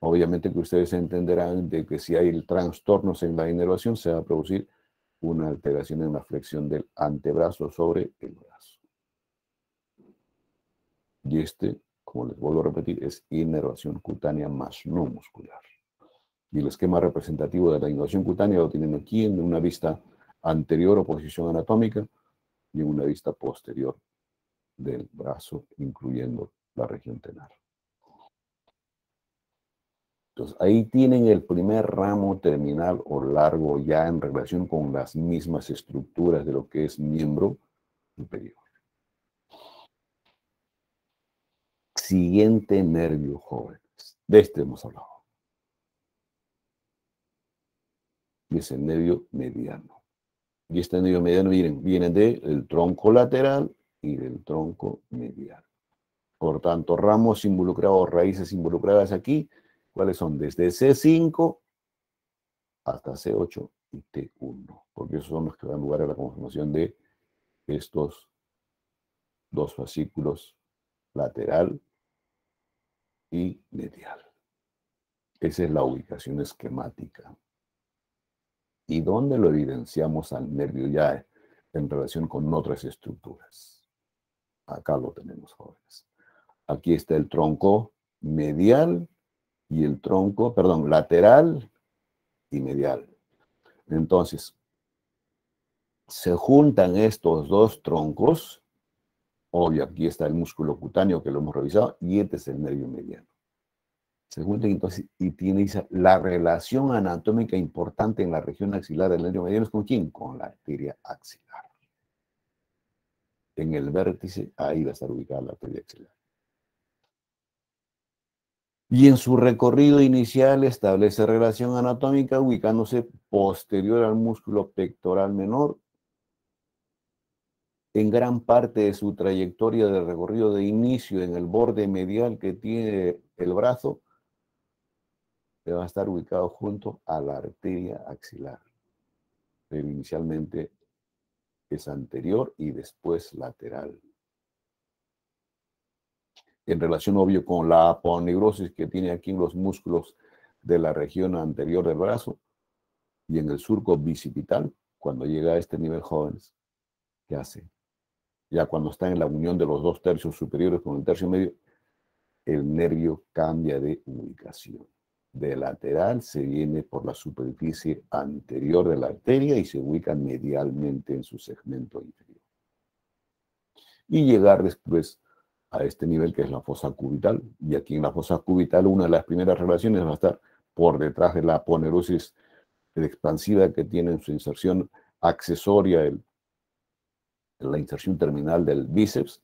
obviamente que ustedes entenderán de que si hay trastornos en la inervación, se va a producir una alteración en la flexión del antebrazo sobre el brazo. Y como les vuelvo a repetir, es inervación cutánea más no muscular. Y el esquema representativo de la inervación cutánea lo tienen aquí en una vista anterior o posición anatómica y en una vista posterior del brazo, incluyendo la región tenar. Entonces, ahí tienen el primer ramo terminal o largo ya en relación con las mismas estructuras de lo que es miembro superior. Siguiente nervio, jóvenes. De este hemos hablado. Y es el nervio mediano. Y este nervio mediano viene del tronco lateral y del tronco medial. Por tanto, ramos involucrados, raíces involucradas aquí, ¿cuáles son? Desde C5 hasta C8 y T1, porque esos son los que dan lugar a la conformación de estos dos fascículos, lateral y medial. Esa es la ubicación esquemática. ¿Y dónde lo evidenciamos al nervio ya en relación con otras estructuras? Acá lo tenemos, jóvenes. Aquí está el tronco medial y el tronco, perdón, lateral y medial. Entonces, se juntan estos dos troncos. Obvio, aquí está el músculo cutáneo que lo hemos revisado y este es el nervio mediano. Se juntan entonces y tiene la relación anatómica importante en la región axilar del nervio mediano. ¿Es con quién? Con la arteria axilar. En el vértice, ahí va a estar ubicada la arteria axilar. Y en su recorrido inicial establece relación anatómica ubicándose posterior al músculo pectoral menor. En gran parte de su trayectoria de recorrido de inicio en el borde medial que tiene el brazo, va a estar ubicado junto a la arteria axilar. Pero inicialmente es anterior y después lateral. En relación, obvio, con la aponeurosis que tiene aquí en los músculos de la región anterior del brazo y en el surco bicipital, cuando llega a este nivel, jóvenes, ¿qué hace? Ya cuando está en la unión de los dos tercios superiores con el tercio medio, el nervio cambia de ubicación. De lateral se viene por la superficie anterior de la arteria y se ubica medialmente en su segmento inferior. Y llegar después a este nivel que es la fosa cubital. Y aquí en la fosa cubital una de las primeras relaciones va a estar por detrás de la aponeurosis expansiva que tiene en su inserción accesoria, la inserción terminal del bíceps,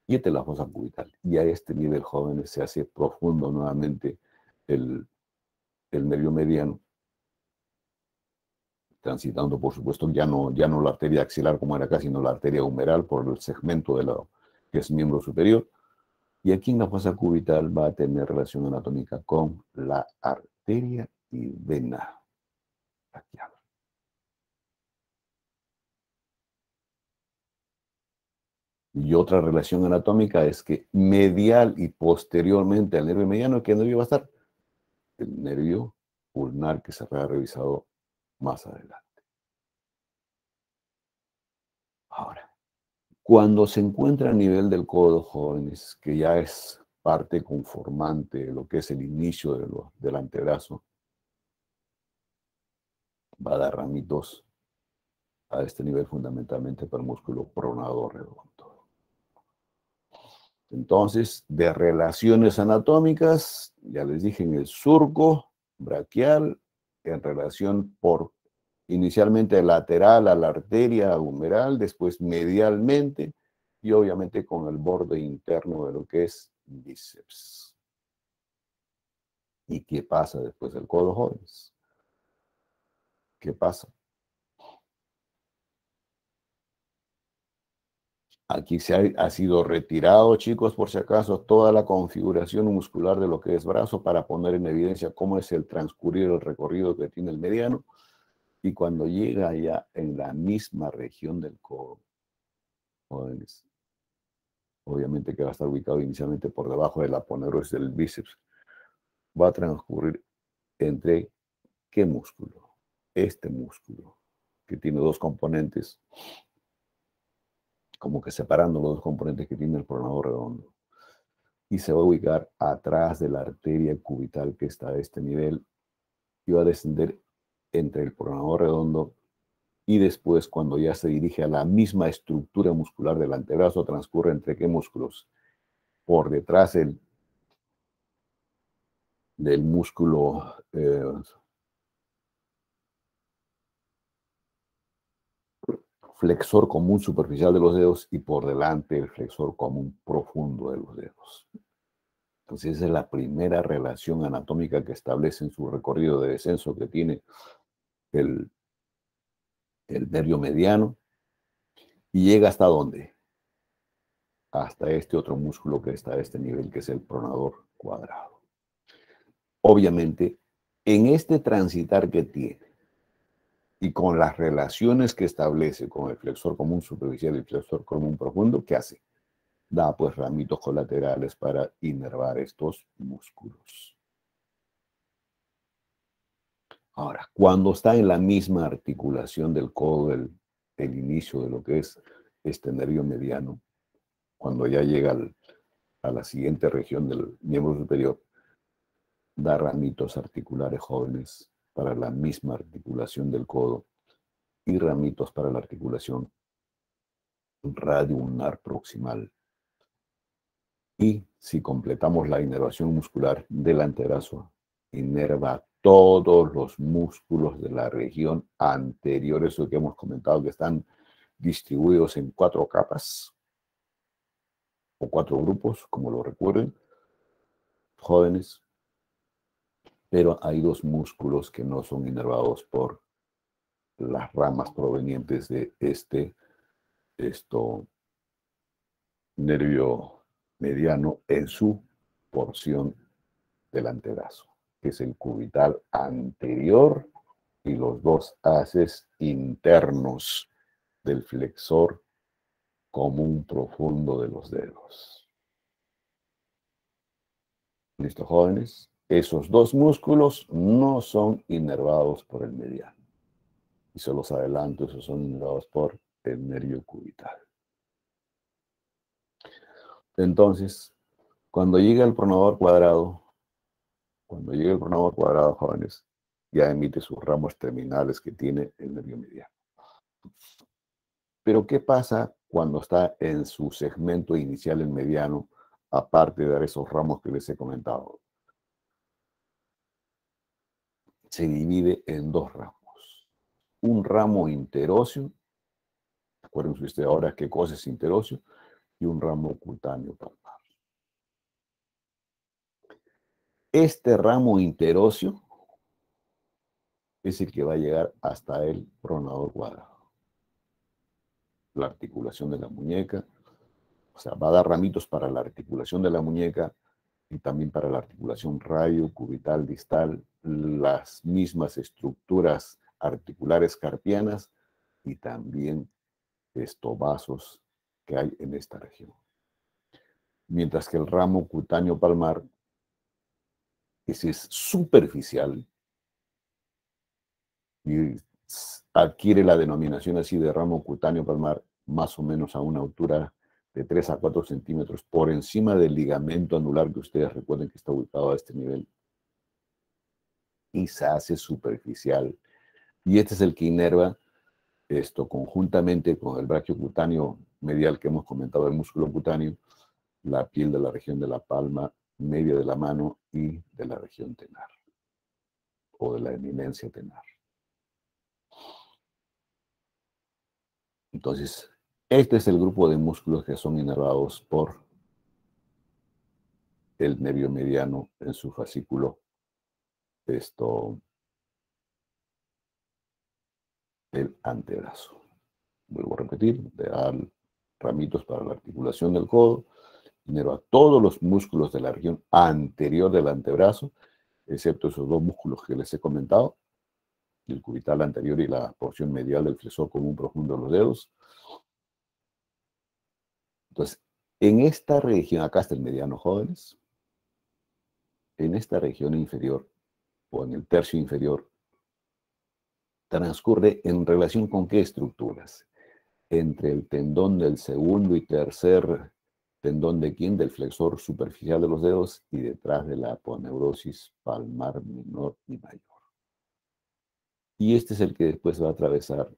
y esta es la fosa cubital. Y a este nivel, jóvenes, se hace profundo nuevamente el nervio mediano, transitando, por supuesto, ya no la arteria axilar como era acá, sino la arteria humeral por el segmento de lo que es miembro superior, Y aquí en la fosa cubital va a tener relación anatómica con la arteria y vena braquial. Y otra relación anatómica es que medial y posteriormente al nervio mediano, ¿qué nervio va a estar? El nervio ulnar, que se habrá revisado más adelante. Ahora, cuando se encuentra a nivel del codo, jóvenes, que ya es parte conformante de lo que es el inicio del antebrazo, va a dar ramitos a este nivel fundamentalmente para el músculo pronador redondo. Entonces, de relaciones anatómicas, ya les dije, en el surco braquial, en relación por inicialmente lateral a la arteria humeral, después medialmente, y obviamente con el borde interno de lo que es bíceps. ¿Y qué pasa después del codo, jóvenes? ¿Qué pasa? Aquí ha sido retirado, chicos, por si acaso, toda la configuración muscular de lo que es brazo para poner en evidencia cómo es el transcurrir, el recorrido que tiene el mediano. Y cuando llega ya en la misma región del codo, jóvenes, obviamente que va a estar ubicado inicialmente por debajo de la aponeuros del bíceps, va a transcurrir entre ¿qué músculo? Este músculo, que tiene dos componentes, como que separando los dos componentes que tiene el pronador redondo. Y se va a ubicar atrás de la arteria cubital que está a este nivel y va a descender entre el pronador redondo y después, cuando ya se dirige a la misma estructura muscular del antebrazo, transcurre entre qué músculos? Por detrás del músculo flexor común superficial de los dedos y por delante el flexor común profundo de los dedos. Entonces esa es la primera relación anatómica que establece en su recorrido de descenso que tiene el nervio mediano y llega hasta ¿dónde? Hasta este otro músculo que está a este nivel, que es el pronador cuadrado. Obviamente, en este transitar que tiene y con las relaciones que establece con el flexor común superficial y el flexor común profundo, ¿qué hace? Da pues ramitos colaterales para inervar estos músculos. Ahora, cuando está en la misma articulación del codo, el inicio de lo que es este nervio mediano, cuando ya llega a la siguiente región del miembro superior, da ramitos articulares jóvenes para la misma articulación del codo y ramitos para la articulación radioulnar proximal. Y si completamos la inervación muscular del antebrazo, inerva todos los músculos de la región anterior, eso que hemos comentado, que están distribuidos en 4 capas o 4 grupos, como lo recuerden, jóvenes, pero hay 2 músculos que no son inervados por las ramas provenientes de nervio mediano en su porción del antebrazo, que es el cubital anterior y los 2 haces internos del flexor común profundo de los dedos. ¿Listo, jóvenes? Esos 2 músculos no son inervados por el mediano. Y se los adelanto, esos son inervados por el nervio cubital. Entonces, cuando llega el pronador cuadrado, jóvenes, ya emite sus ramos terminales que tiene el nervio mediano. Pero ¿qué pasa cuando está en su segmento inicial el mediano, aparte de dar esos ramos que les he comentado? Se divide en 2 ramos. Un ramo interóseo, acuérdense ustedes ahora qué cosa es interóseo, y un ramo cutáneo palmar. Este ramo interóseo es el que va a llegar hasta el pronador cuadrado. La articulación de la muñeca, O sea, va a dar ramitos para la articulación de la muñeca y también para la articulación radio, cubital, distal, las mismas estructuras articulares carpianas y también vasos que hay en esta región. Mientras que el ramo cutáneo palmar, ese es superficial y adquiere la denominación así de ramo cutáneo palmar más o menos a una altura de 3 a 4 centímetros por encima del ligamento anular que ustedes recuerden que está ubicado a este nivel. Y se hace superficial. Y este es el que inerva conjuntamente con el braquio cutáneo medial que hemos comentado, el músculo cutáneo, la piel de la región de la palma, media de la mano y de la región tenar o de la eminencia tenar. Entonces, este es el grupo de músculos que son inervados por el nervio mediano en su fascículo, el antebrazo. Vuelvo a repetir, de dar ramitos para la articulación del codo, inerva todos los músculos de la región anterior del antebrazo, excepto esos dos músculos que les he comentado, el cubital anterior y la porción medial del flexor común profundo de los dedos. Entonces, en esta región, acá está el mediano, jóvenes, en esta región inferior, o en el tercio inferior, transcurre en relación con qué estructuras. Entre el tendón del segundo y tercer tendón de Quin, del flexor superficial de los dedos, y detrás de la aponeurosis palmar menor y mayor. Y este es el que después va a atravesar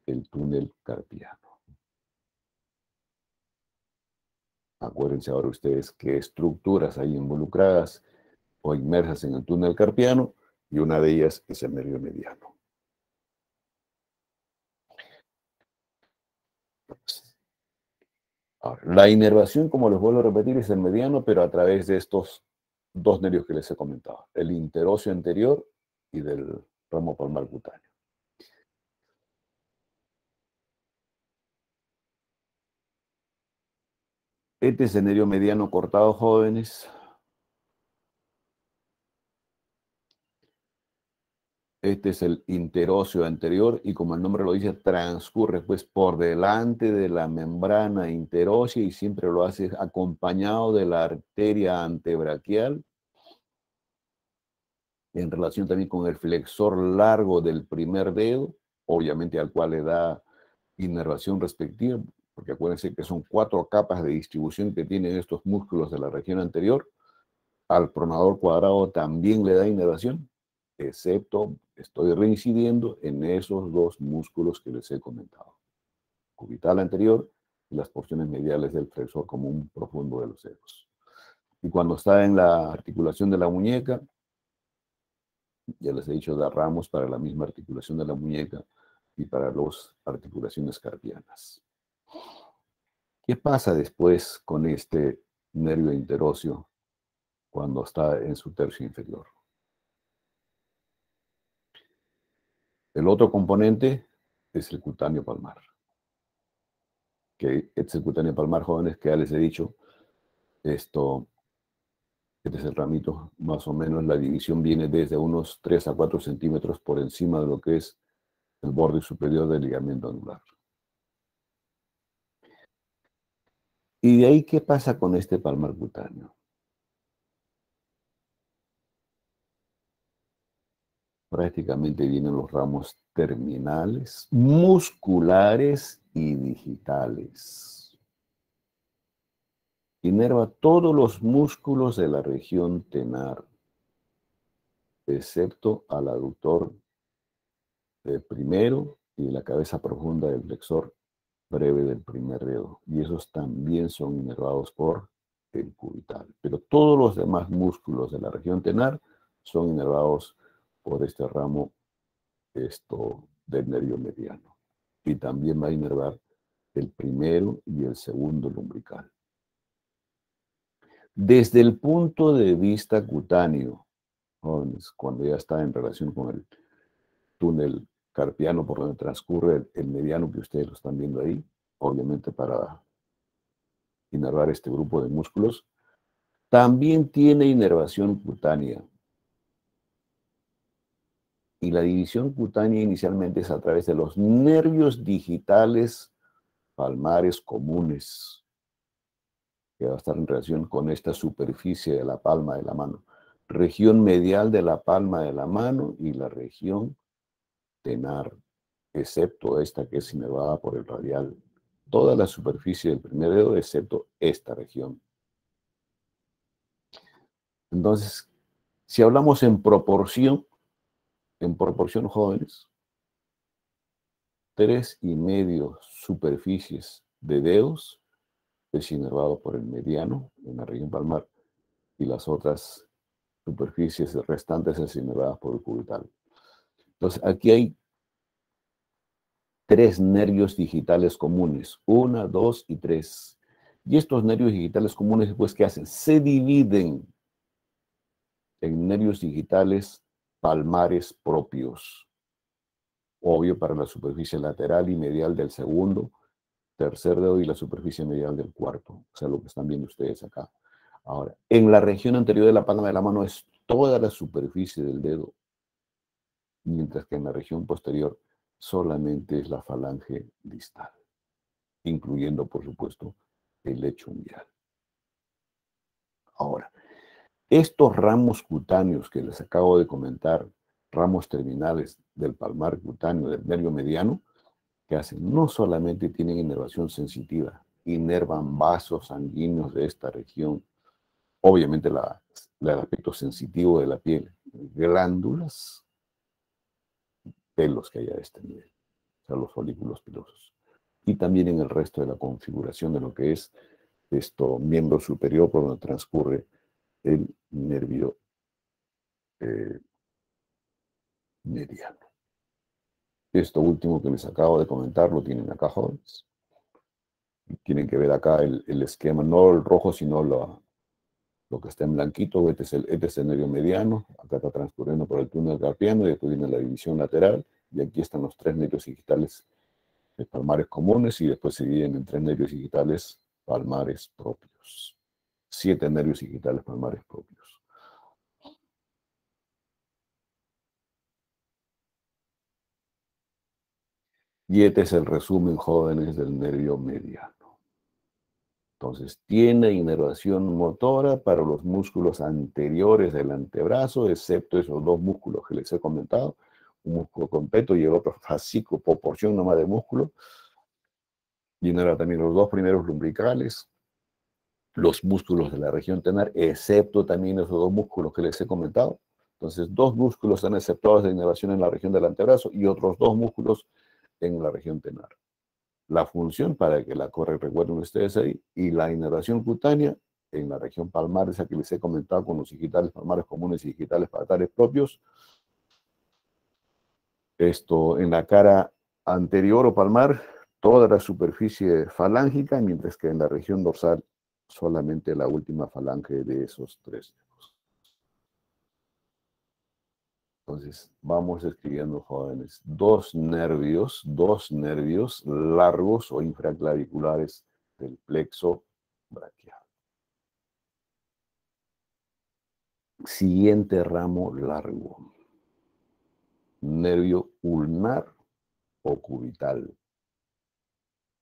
el túnel carpiano. Acuérdense ahora ustedes qué estructuras hay involucradas o inmersas en el túnel carpiano, y una de ellas es el nervio mediano. Ahora, la inervación, como les vuelvo a repetir, es el mediano, pero a través de estos dos nervios que les he comentado, el interóseo anterior y del ramo palmar cutáneo. Este es el nervio mediano cortado, jóvenes. Este es el interóseo anterior y, como el nombre lo dice, transcurre pues por delante de la membrana interósea y siempre lo hace acompañado de la arteria antebraquial, en relación también con el flexor largo del primer dedo, obviamente al cual le da inervación respectiva, porque acuérdense que son 4 capas de distribución que tienen estos músculos de la región anterior. Al pronador cuadrado también le da inervación, excepto estoy reincidiendo en esos dos músculos que les he comentado. Cubital anterior y las porciones mediales del flexor común profundo de los dedos. Y cuando está en la articulación de la muñeca, ya les he dicho, da ramos para la misma articulación de la muñeca y para las articulaciones carpianas. ¿Qué pasa después con este nervio interóseo cuando está en su tercio inferior? El otro componente es el cutáneo palmar. Que este es el cutáneo palmar, jóvenes, que ya les he dicho, este es el ramito, más o menos la división viene desde unos 3 a 4 centímetros por encima de lo que es el borde superior del ligamento anular. ¿Y de ahí qué pasa con este palmar cutáneo? Prácticamente vienen los ramos terminales, musculares y digitales. Inerva todos los músculos de la región tenar, excepto al aductor primero y la cabeza profunda del flexor breve del primer dedo. Y esos también son inervados por el cubital. Pero todos los demás músculos de la región tenar son inervados por este ramo del nervio mediano. Y también va a inervar el primero y el segundo lumbrical. Desde el punto de vista cutáneo, jóvenes, cuando ya está en relación con el túnel carpiano por donde transcurre el mediano que ustedes lo están viendo ahí, obviamente para inervar este grupo de músculos. También tiene inervación cutánea. Y la división cutánea inicialmente es a través de los nervios digitales palmares comunes, que va a estar en relación con esta superficie de la palma de la mano. Región medial de la palma de la mano y la región tenar, excepto esta que es inervada por el radial. Toda la superficie del primer dedo, excepto esta región. Entonces, si hablamos en proporción jóvenes, 3,5 superficies de dedos es inervado por el mediano en la región palmar y las otras superficies restantes es inervadas por el cubital. Entonces, aquí hay 3 nervios digitales comunes, 1, 2 y 3. Y estos nervios digitales comunes, pues, ¿qué hacen? Se dividen en nervios digitales palmares propios. Obvio para la superficie lateral y medial del segundo, tercer dedo y la superficie medial del cuarto. O sea, lo que están viendo ustedes acá. Ahora, en la región anterior de la palma de la mano es toda la superficie del dedo, mientras que en la región posterior solamente es la falange distal, incluyendo, por supuesto, el lecho unguial. Ahora, estos ramos cutáneos que les acabo de comentar, ramos terminales del palmar cutáneo, del nervio mediano, que hacen, no solamente tienen inervación sensitiva, inervan vasos sanguíneos de esta región, obviamente el aspecto sensitivo de la piel, glándulas, pelos que hay a este nivel, o sea, los folículos pilosos. Y también en el resto de la configuración de lo que es miembro superior por donde transcurre el nervio mediano. Esto último que les acabo de comentar lo tienen acá, jóvenes. Tienen que ver acá el esquema, no el rojo, sino lo que está en blanquito. Este es el nervio mediano. Acá está transcurriendo por el túnel carpiano y después viene la división lateral. Y aquí están los 3 nervios digitales palmares comunes y después se dividen en 3 nervios digitales palmares propios. 7 nervios digitales palmares propios. Y este es el resumen, jóvenes, del nervio mediano. Entonces, tiene inervación motora para los músculos anteriores del antebrazo, excepto esos 2 músculos que les he comentado, un músculo completo y el otro fascículo, porción nomás de músculo. Y inerva también los 2 primeros lumbricales, los músculos de la región tenar, excepto también esos 2 músculos que les he comentado. Entonces, 2 músculos están exceptuados de inervación en la región del antebrazo y otros 2 músculos en la región tenar. La función, para que la recuerden ustedes ahí, y la inervación cutánea en la región palmar, esa que les he comentado con los digitales palmares comunes y digitales palmares propios. Esto en la cara anterior o palmar, toda la superficie falángica, mientras que en la región dorsal solamente la última falange de esos 3 dedos. Entonces, vamos escribiendo, jóvenes, 2 nervios largos o infraclaviculares del plexo braquial. Siguiente ramo largo. Nervio ulnar o cubital.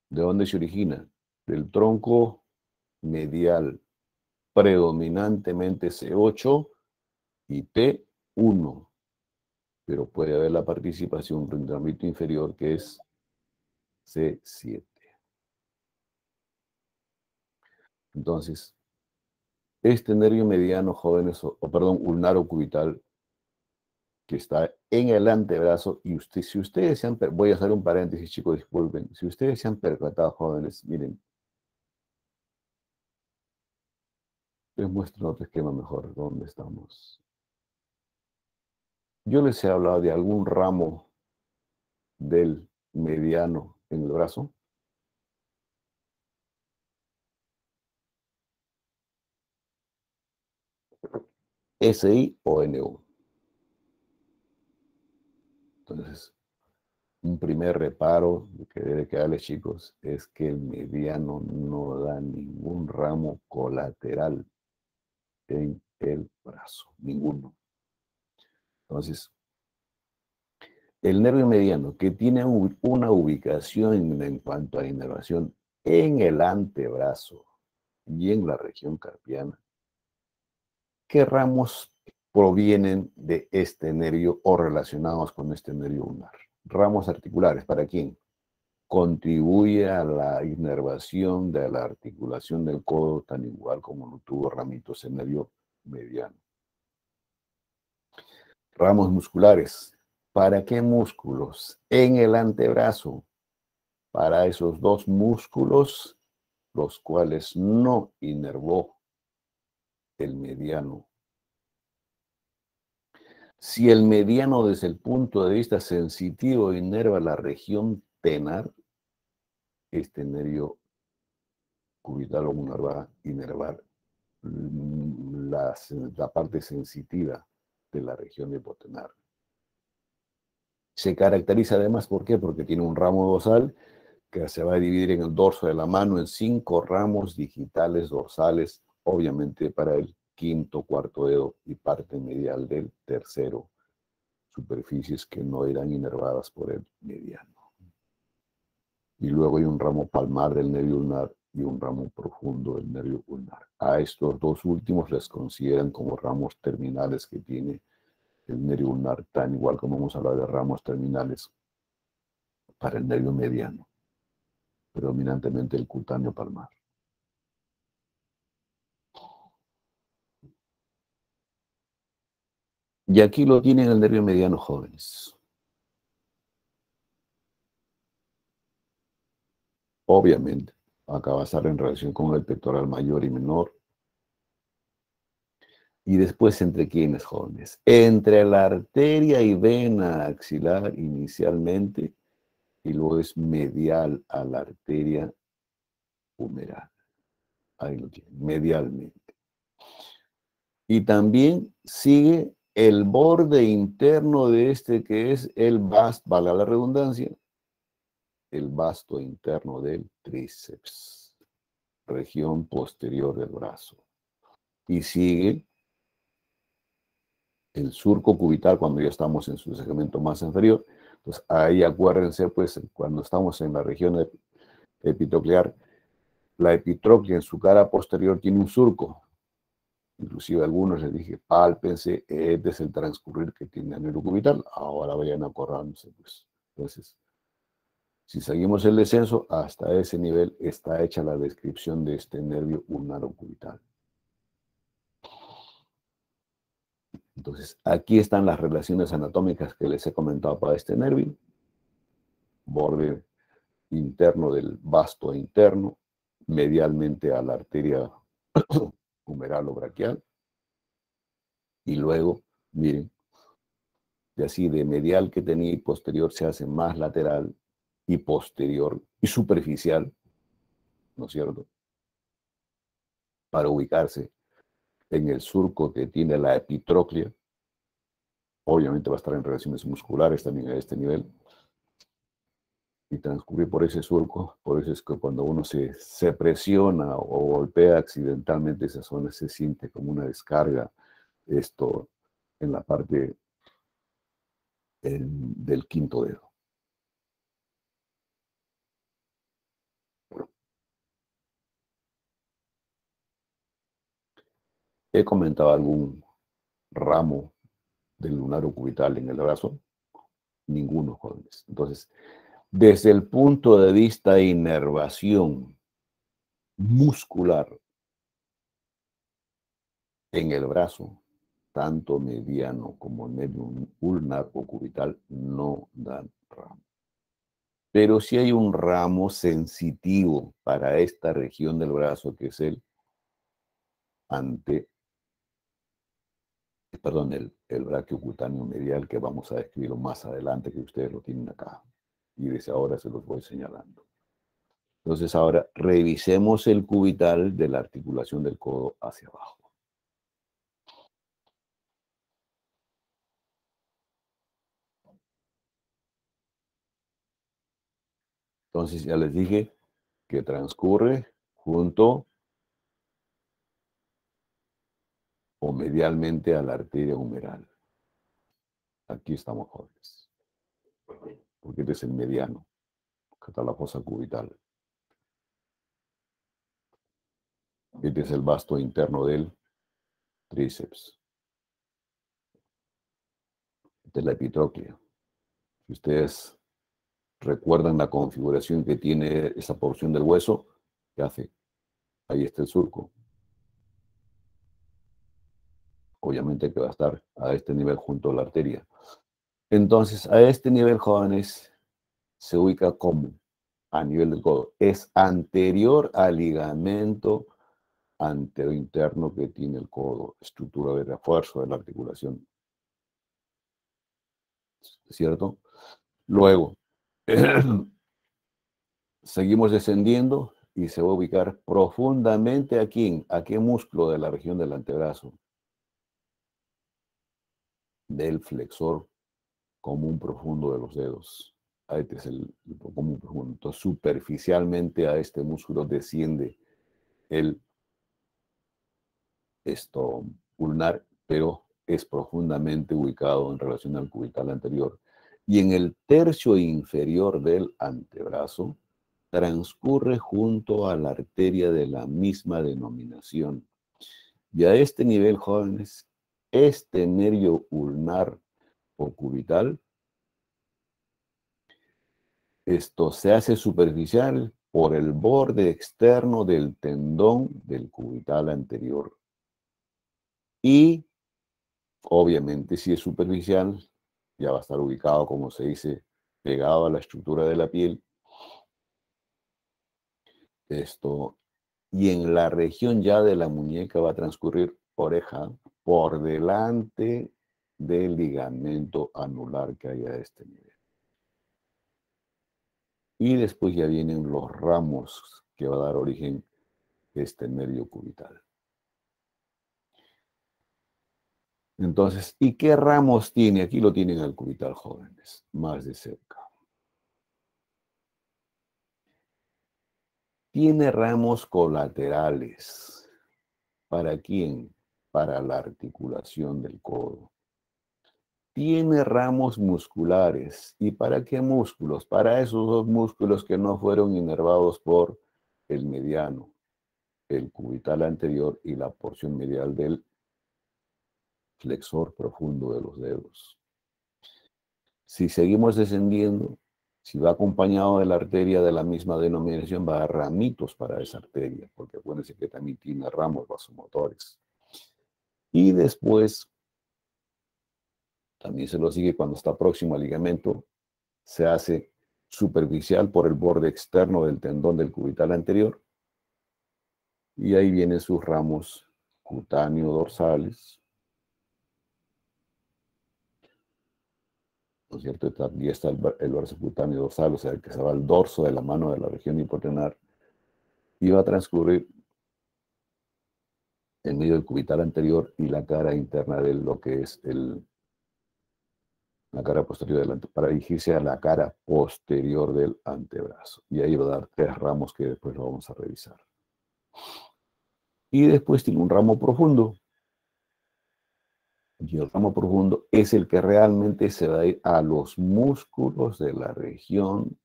¿De dónde se origina? Del tronco medial, predominantemente C8 y T1. Pero puede haber la participación de un tramito inferior que es C7. Entonces, este nervio mediano, jóvenes, ulnar o cubital, que está en el antebrazo, y si ustedes se han, voy a hacer un paréntesis, chicos, disculpen, si ustedes se han percatado, jóvenes, miren, les muestro otro esquema mejor, ¿dónde estamos? Yo les he hablado de algún ramo del mediano en el brazo. SI o NU. Entonces, Un primer reparo que debe quedarles, chicos, es que el mediano no da ningún ramo colateral en el brazo, ninguno. Entonces, el nervio mediano, que tiene una ubicación en cuanto a inervación en el antebrazo y en la región carpiana, ¿qué ramos provienen de este nervio o relacionados con este nervio ulnar? Ramos articulares, ¿para quién? Contribuye a la inervación de la articulación del codo, tan igual como lo tuvo ramitos en nervio mediano. Ramos musculares, ¿para qué músculos? En el antebrazo, para esos dos músculos, los cuales no inervó el mediano. Si el mediano desde el punto de vista sensitivo inerva la región tenar, este nervio cubital o ulnar va a inervar la parte sensitiva de la región de hipotenar. Se caracteriza además, ¿por qué? Porque tiene un ramo dorsal que se va a dividir en el dorso de la mano en 5 ramos digitales dorsales, obviamente para el quinto, cuarto dedo y parte medial del tercero, superficies que no eran inervadas por el mediano. Y luego hay un ramo palmar del nervio ulnar y un ramo profundo del nervio ulnar. A estos dos últimos les consideran como ramos terminales que tiene el nervio ulnar, tan igual como vamos a hablar de ramos terminales para el nervio mediano, predominantemente el cutáneo palmar. Y aquí lo tienen el nervio mediano, jóvenes. Obviamente, acá va a estar en relación con el pectoral mayor y menor. Y después, ¿entre quiénes, jóvenes? Entre la arteria y vena axilar inicialmente, y luego es medial a la arteria humeral. Ahí lo tienen, medialmente. Y también sigue el borde interno de este que es el vasto, valga la redundancia, el vasto interno del tríceps, región posterior del brazo. Y sigue el surco cubital cuando ya estamos en su segmento más inferior. Entonces ahí acuérdense, pues, cuando estamos en la región epitoclear, la epitroclea en su cara posterior tiene un surco. Inclusive a algunos les dije, pálpense, este es el transcurrir que tiene el nervio cubital. Ahora vayan acordándose, pues. Entonces, si seguimos el descenso, hasta ese nivel está hecha la descripción de este nervio ulnarocubital. Entonces, aquí están las relaciones anatómicas que les he comentado para este nervio. Borde interno del vasto interno, medialmente a la arteria humeral o braquial. Y luego, miren, de así de medial que tenía y posterior se hace más lateral y posterior y superficial, ¿no es cierto? Para ubicarse en el surco que tiene la epitroclea. Obviamente va a estar en relaciones musculares también a este nivel. Y transcurre por ese surco. Por eso es que cuando uno se presiona o golpea accidentalmente esa zona, se siente como una descarga. Esto en la parte del quinto dedo. He comentado algún ramo del lunar cubital en el brazo. Ninguno, jóvenes. Entonces, desde el punto de vista de inervación muscular en el brazo, tanto mediano como medio ulnar o cubital no dan ramo. Pero sí hay un ramo sensitivo para esta región del brazo, que es el el braquio cutáneo medial, que vamos a describirlo más adelante, que ustedes lo tienen acá. Y desde ahora se los voy señalando. Entonces ahora revisemos el cubital de la articulación del codo hacia abajo. Entonces ya les dije que transcurre junto o medialmente a la arteria humeral. Aquí estamos, jóvenes. Porque este es el mediano. Acá está la fosa cubital. Este es el vasto interno del tríceps. Esta es la epitróclea. Si ustedes recuerdan la configuración que tiene esa porción del hueso, ¿qué hace? Ahí está el surco. Obviamente que va a estar a este nivel junto a la arteria. Entonces, a este nivel, jóvenes, se ubica como a nivel del codo. Es anterior al ligamento anterointerno que tiene el codo, estructura de refuerzo de la articulación. ¿Cierto? Luego, seguimos descendiendo y se va a ubicar profundamente aquí, ¿a qué músculo de la región del antebrazo? Del flexor común profundo de los dedos. Este es el común profundo. Entonces, superficialmente a este músculo desciende el ulnar, pero es profundamente ubicado en relación al cubital anterior. Y en el tercio inferior del antebrazo transcurre junto a la arteria de la misma denominación. Y a este nivel, jóvenes, este nervio ulnar o cubital, esto se hace superficial por el borde externo del tendón del cubital anterior. Y, obviamente, si es superficial, ya va a estar ubicado, como se dice, pegado a la estructura de la piel. Y en la región ya de la muñeca va a transcurrir oreja por delante del ligamento anular que hay a este nivel. Y después ya vienen los ramos que va a dar origen a este nervio cubital. Entonces, ¿y qué ramos tiene? Aquí lo tienen al cubital, jóvenes, más de cerca. Tiene ramos colaterales. ¿Para quién? Para la articulación del codo. Tiene ramos musculares. ¿Y para qué músculos? Para esos dos músculos que no fueron inervados por el mediano, el cubital anterior y la porción medial del flexor profundo de los dedos. Si seguimos descendiendo, si va acompañado de la arteria de la misma denominación, va a dar ramitos para esa arteria, porque acuérdense que también tiene ramos vasomotores. Y después, también se lo sigue cuando está próximo al ligamento, se hace superficial por el borde externo del tendón del cubital anterior, y ahí vienen sus ramos cutáneo-dorsales, ¿no es cierto? Aquí está el brazo cutáneo dorsal, o sea, que se va al dorso de la mano de la región hipotenar, y va a transcurrir en medio del cubital anterior y la cara interna de lo que es la cara posterior del antebrazo, para dirigirse a la cara posterior del antebrazo. Y ahí va a dar 3 ramos que después lo vamos a revisar. Y después tiene un ramo profundo. Y el ramo profundo es el que realmente se va a ir a los músculos de la región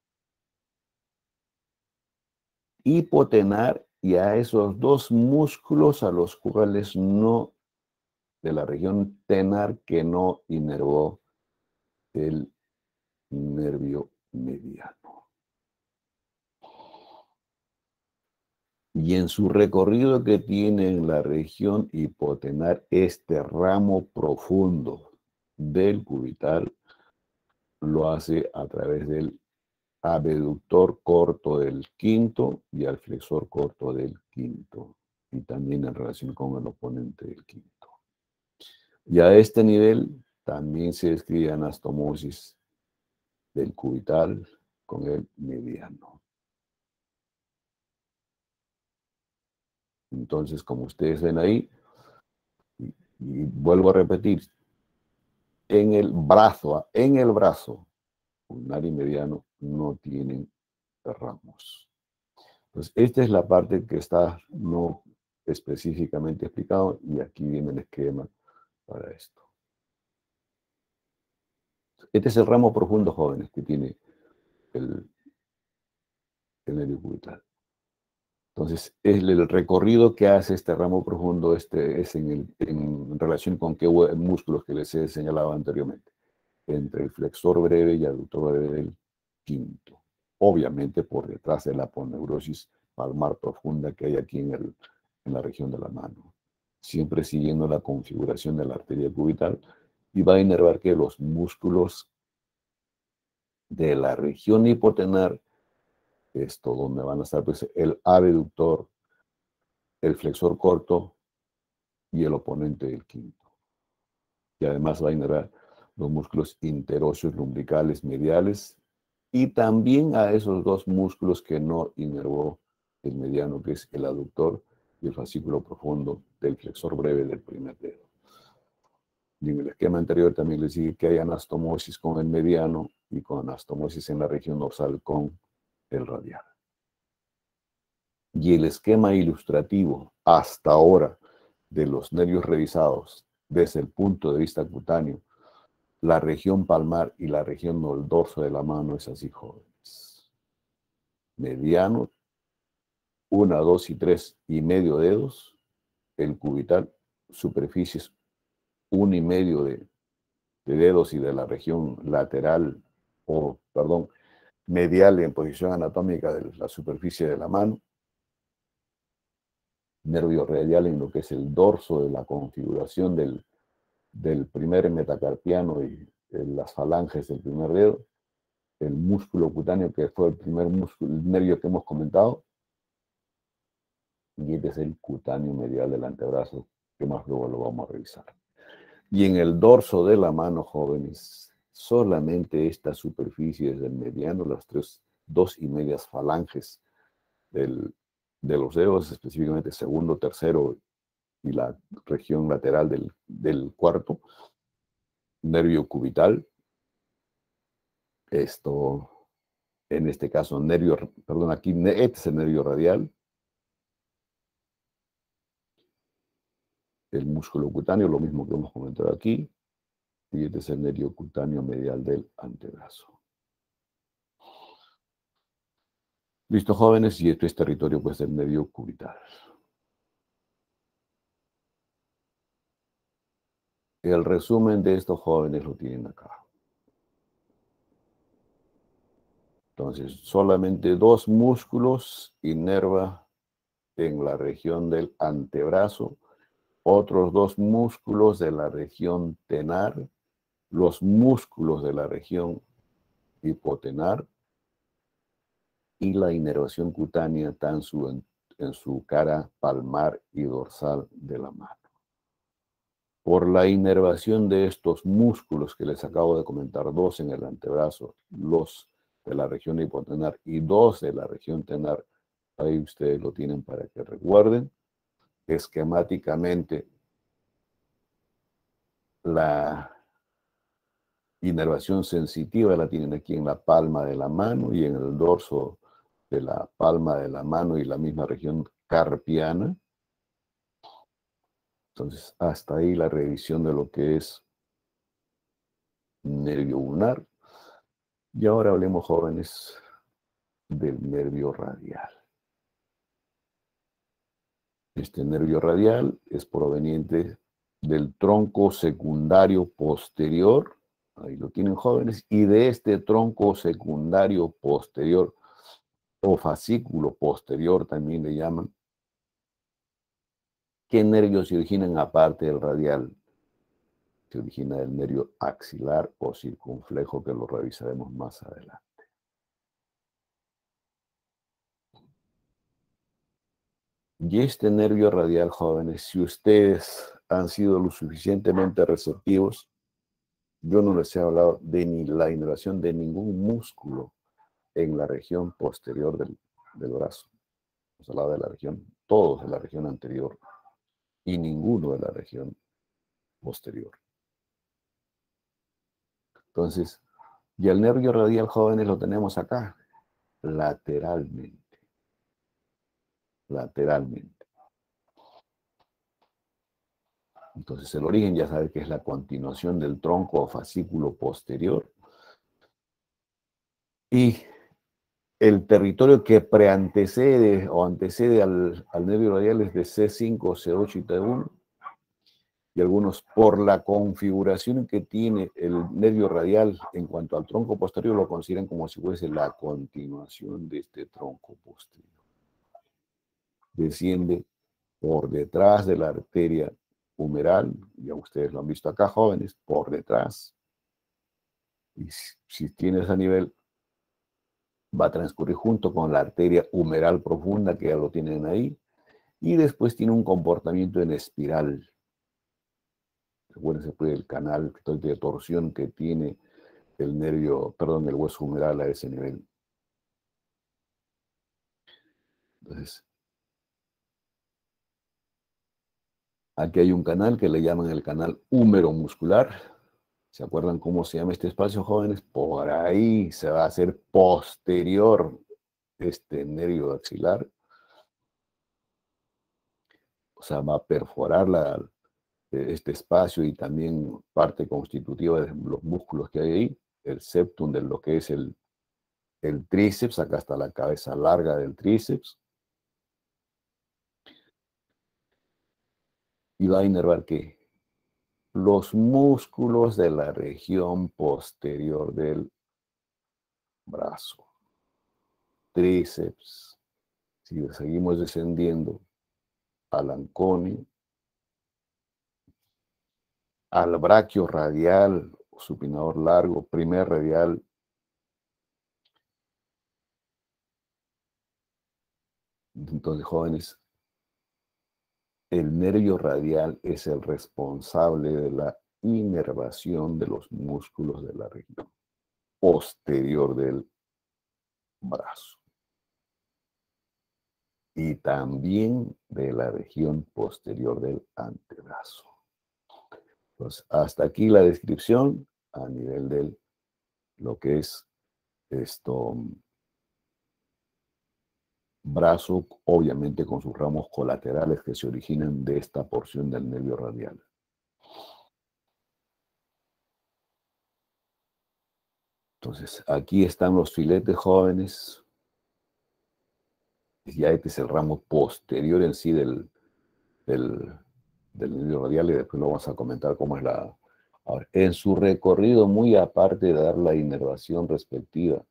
hipotenar y a esos 2 músculos a los cuales no, de la región tenar, que no inervó el nervio mediano. Y en su recorrido que tiene en la región hipotenar, este ramo profundo del cubital lo hace a través del abductor corto del quinto y al flexor corto del quinto, y también en relación con el oponente del quinto. Y a este nivel también se describe anastomosis del cubital con el mediano. Entonces, como ustedes ven ahí, y vuelvo a repetir, en el brazo ulnar y mediano no tienen ramos. Entonces, esta es la parte que está no específicamente explicado y aquí viene el esquema para esto. Este es el ramo profundo, jóvenes, que tiene el nervio cubital. Entonces, el recorrido que hace este ramo profundo es en relación con qué músculos que les he señalado anteriormente, entre el flexor breve y aductor breve del quinto. Obviamente por detrás de la aponeurosis palmar profunda que hay aquí en la región de la mano. Siempre siguiendo la configuración de la arteria cubital y va a inervar que los músculos de la región hipotenar, esto donde van a estar pues, el abductor, el flexor corto y el oponente del quinto. Y además va a inervar los músculos interóseos lumbricales mediales y también a esos dos músculos que no inervó el mediano, que es el aductor y el fascículo profundo del flexor breve del primer dedo. Y en el esquema anterior también les dije que hay anastomosis con el mediano y con anastomosis en la región dorsal con el radial. Y el esquema ilustrativo hasta ahora de los nervios revisados desde el punto de vista cutáneo, la región palmar y la región del dorso de la mano es así, jóvenes. Mediano, 1, 2 y 3,5 dedos, el cubital, superficies 1,5 de dedos y de la región lateral, medial en posición anatómica de la superficie de la mano, nervio radial en lo que es el dorso de la configuración del primer metacarpiano y las falanges del primer dedo, el músculo cutáneo que fue el primer músculo, el nervio que hemos comentado, y este es el cutáneo medial del antebrazo, que más luego lo vamos a revisar. Y en el dorso de la mano, jóvenes, solamente esta superficie del mediano, las 2,5 falanges de los dedos, específicamente segundo, tercero y la región lateral del cuarto, nervio cubital, esto, en este caso, aquí este es el nervio radial, el músculo cutáneo, lo mismo que hemos comentado aquí, y este es el nervio cutáneo medial del antebrazo. Listo, jóvenes, y esto es territorio pues del nervio cubital. El resumen de estos jóvenes lo tienen acá. Entonces, solamente 2 músculos inerva en la región del antebrazo, otros 2 músculos de la región tenar, los músculos de la región hipotenar y la inervación cutánea tan en su cara palmar y dorsal de la mano. Por la inervación de estos músculos que les acabo de comentar, 2 en el antebrazo, los de la región hipotenar y 2 de la región tenar, ahí ustedes lo tienen para que recuerden. Esquemáticamente, la inervación sensitiva la tienen aquí en la palma de la mano y en el dorso de la palma de la mano y la misma región carpiana. Entonces, hasta ahí la revisión de lo que es nervio ulnar. Y ahora hablemos, jóvenes, del nervio radial. Este nervio radial es proveniente del tronco secundario posterior, ahí lo tienen, jóvenes, y de este tronco secundario posterior, o fascículo posterior también le llaman. ¿Qué nervios se originan aparte del radial? Se origina del nervio axilar o circunflejo, que lo revisaremos más adelante. Y este nervio radial, jóvenes, si ustedes han sido lo suficientemente receptivos, yo no les he hablado de la inervación de ningún músculo en la región posterior del brazo. Hemos hablado de la región, todos de la región anterior y ninguno de la región posterior. Entonces, y el nervio radial, jóvenes, lo tenemos acá, lateralmente. Lateralmente. Entonces el origen ya sabe que es la continuación del tronco o fascículo posterior. Y el territorio que preantecede o antecede al nervio radial es de C5, C8 y T1. Y algunos, por la configuración que tiene el nervio radial en cuanto al tronco posterior, lo consideran como si fuese la continuación de este tronco posterior. Desciende por detrás de la arteria humeral, ya ustedes lo han visto acá, jóvenes, por detrás. Y si tienes a nivel, va a transcurrir junto con la arteria humeral profunda, que ya lo tienen ahí, y después tiene un comportamiento en espiral. Recuérdense pues el canal de torsión que tiene el nervio, perdón, el hueso humeral a ese nivel. Entonces, aquí hay un canal que le llaman el canal húmero-muscular. ¿Se acuerdan cómo se llama este espacio, jóvenes? Por ahí se va a hacer posterior este nervio axilar. O sea, va a perforar este espacio y también parte constitutiva de los músculos que hay ahí. El septum de lo que es el tríceps, acá está la cabeza larga del tríceps. Y va a inervar ¿qué? Los músculos de la región posterior del brazo. Tríceps. Si seguimos descendiendo al anconio, al braquio radial, supinador largo, primer radial, entonces, jóvenes, el nervio radial es el responsable de la inervación de los músculos de la región posterior del brazo y también de la región posterior del antebrazo. Entonces, hasta aquí la descripción a nivel de lo que es esto, brazo, obviamente con sus ramos colaterales que se originan de esta porción del nervio radial. Entonces, aquí están los filetes jóvenes. Ya este es el ramo posterior en sí del nervio radial y después lo vamos a comentar cómo es la... Ahora, en su recorrido, muy aparte de dar la inervación respectiva,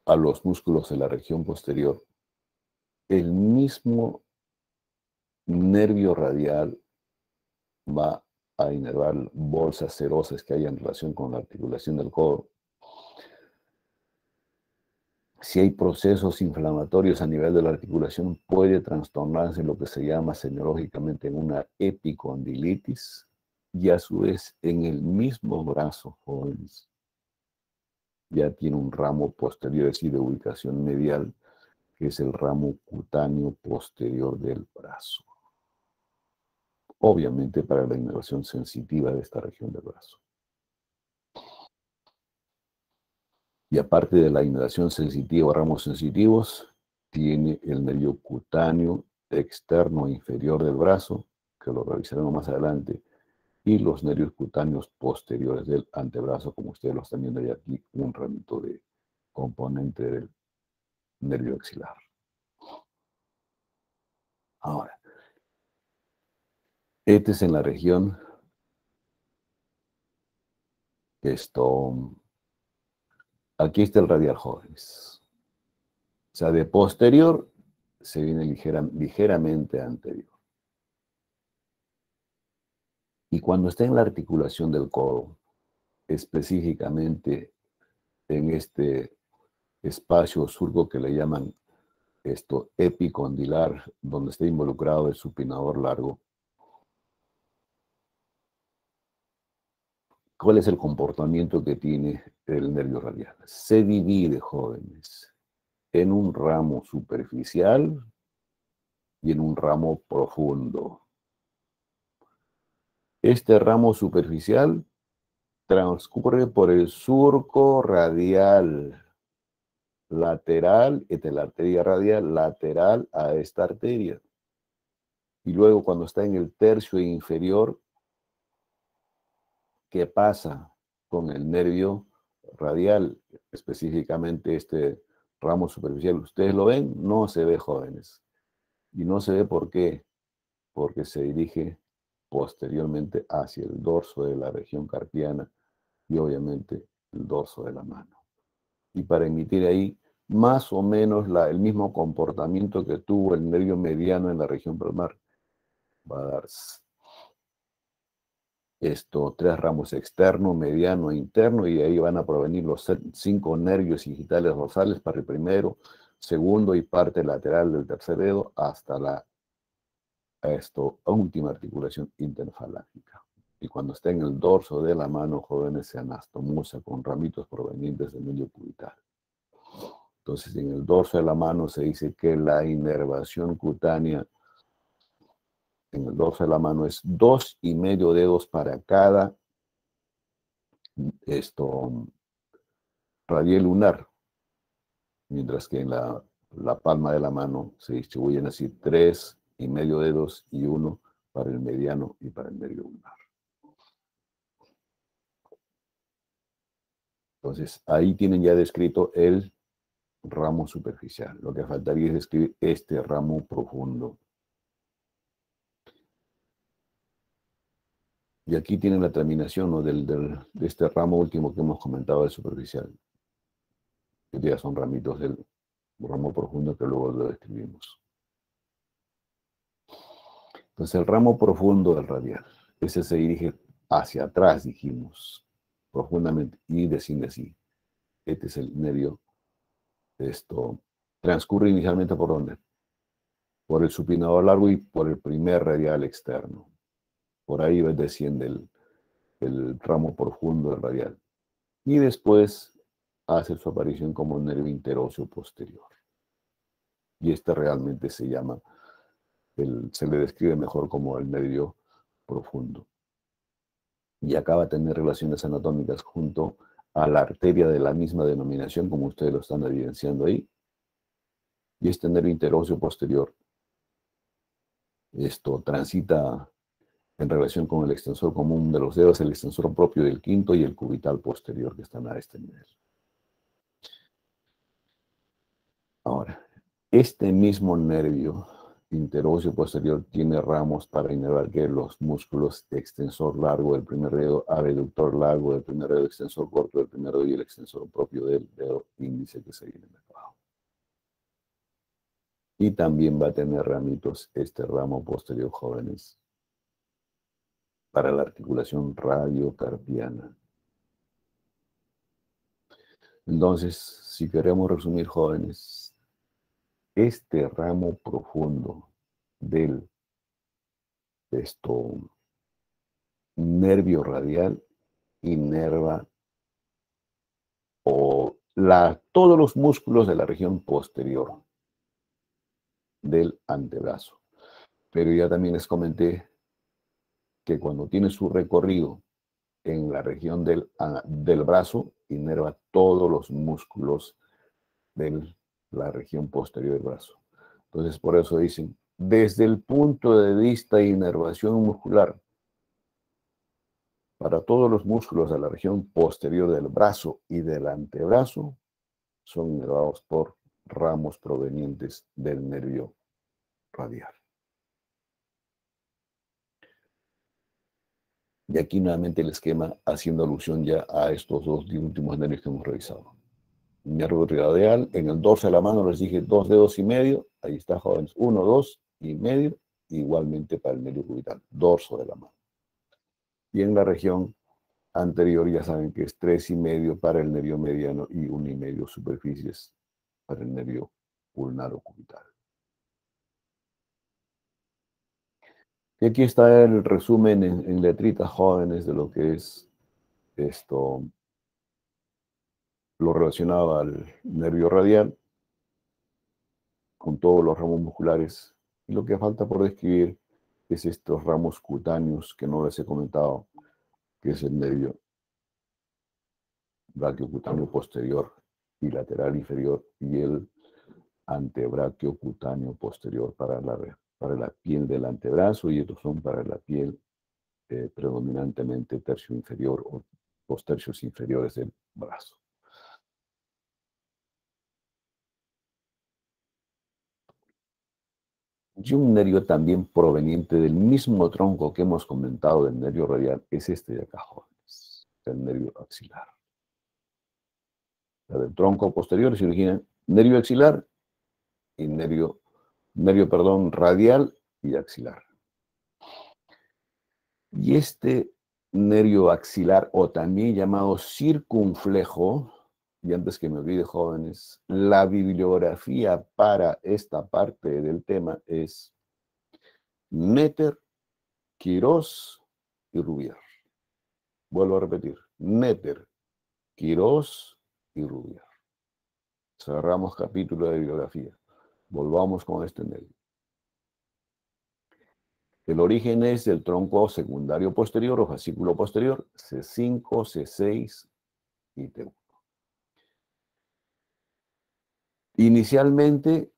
a los músculos de la región posterior, el mismo nervio radial va a inervar bolsas serosas que hay en relación con la articulación del codo. Si hay procesos inflamatorios a nivel de la articulación, puede trastornarse lo que se llama semiológicamente en una epicondilitis y a su vez en el mismo brazo, jóvenes, ya tiene un ramo posterior, es decir, de ubicación medial, que es el ramo cutáneo posterior del brazo. Obviamente para la inervación sensitiva de esta región del brazo. Y aparte de la inervación sensitiva o ramos sensitivos, tiene el nervio cutáneo externo e inferior del brazo, que lo revisaremos más adelante, y los nervios cutáneos posteriores del antebrazo, como ustedes lo están viendo ya aquí, un ramito de componente del nervio axilar. Ahora, este es en la región, aquí está el radial, jóvenes. O sea, de posterior se viene ligeramente anterior. Y cuando está en la articulación del codo, específicamente en este espacio surco que le llaman epicondilar, donde está involucrado el supinador largo, ¿cuál es el comportamiento que tiene el nervio radial? Se divide, jóvenes, en un ramo superficial y en un ramo profundo. Este ramo superficial transcurre por el surco radial lateral, esta es la arteria radial lateral a esta arteria. Y luego cuando está en el tercio inferior, ¿qué pasa con el nervio radial? Específicamente este ramo superficial. ¿Ustedes lo ven? No se ve, jóvenes. Y no se ve ¿por qué? Porque se dirige posteriormente hacia el dorso de la región carpiana y obviamente el dorso de la mano. Y para emitir ahí más o menos el mismo comportamiento que tuvo el nervio mediano en la región palmar. Va a dar tres ramos externo, mediano e interno, y de ahí van a provenir los 5 nervios digitales dorsales para el primero, segundo y parte lateral del tercer dedo hasta la última articulación interfalángica. Y cuando está en el dorso de la mano, jóvenes, se anastomosa con ramitos provenientes del medio cubital. Entonces, en el dorso de la mano se dice que la inervación cutánea en el dorso de la mano es 2,5 dedos para cada radial lunar, mientras que en la palma de la mano se distribuyen así 3,5 dedos y 1 para el mediano y para el medio lunar. Entonces, ahí tienen ya descrito el ramo superficial. Lo que faltaría es describir este ramo profundo. Y aquí tienen la terminación, ¿no? de este ramo último que hemos comentado de superficial. Que ya son ramitos del ramo profundo que luego lo describimos. Entonces el ramo profundo del radial, ese se dirige hacia atrás, dijimos, profundamente, y desciende así. Este es el nervio. Transcurre inicialmente ¿por dónde? Por el supinador largo y por el primer radial externo. Por ahí desciende el ramo profundo del radial. Y después hace su aparición como nervio interóseo posterior. Y este realmente se llama, se le describe mejor como el nervio profundo. Y acaba de tener relaciones anatómicas junto a la arteria de la misma denominación, como ustedes lo están evidenciando ahí. Y este nervio interóseo posterior, transita en relación con el extensor común de los dedos, el extensor propio del quinto y el cubital posterior que están a este nivel. Ahora, este mismo nervio interóseo posterior tiene ramos para inervar que los músculos extensor largo del primer dedo, abductor largo del primer dedo, extensor corto del primer dedo y el extensor propio del dedo índice que se viene abajo. Y también va a tener ramitos este ramo posterior, jóvenes, para la articulación radiocarpiana. Entonces, si queremos resumir, jóvenes, este ramo profundo del nervio radial inerva todos los músculos de la región posterior del antebrazo. Pero ya también les comenté que cuando tiene su recorrido en la región del brazo, inerva todos los músculos de la región posterior del brazo. Entonces, por eso dicen, desde el punto de vista de inervación muscular, para todos los músculos de la región posterior del brazo y del antebrazo, son inervados por ramos provenientes del nervio radial. Y aquí nuevamente el esquema haciendo alusión ya a estos dos últimos nervios que hemos revisado. Nervio radial, en el dorso de la mano les dije 2,5 dedos, ahí está, jóvenes, 1, 2,5, igualmente para el nervio cubital, dorso de la mano. Y en la región anterior ya saben que es 3,5 para el nervio mediano y 1,5 superficies para el nervio ulnar o cubital. Y aquí está el resumen en letritas, jóvenes, de lo que es lo relacionado al nervio radial, con todos los ramos musculares. Y lo que falta por describir es estos ramos cutáneos que no les he comentado, que es el nervio braquio cutáneo posterior y lateral inferior, y el antebraquio cutáneo posterior para la piel del antebrazo, y estos son para la piel predominantemente tercio inferior o los tercios inferiores del brazo. Y un nervio también proveniente del mismo tronco que hemos comentado del nervio radial es este de acá, jóvenes, el nervio axilar. La del tronco posterior se origina nervio axilar y nervio radial y axilar. Y este nervio axilar, o también llamado circunflejo, y antes que me olvide, jóvenes, la bibliografía para esta parte del tema es Netter, Quirós y Rubier. Vuelvo a repetir, Netter, Quirós y Rubier. Cerramos capítulo de bibliografía. Volvamos con este nervio. El origen es del tronco secundario posterior o fascículo posterior, C5, C6 y T1. Inicialmente,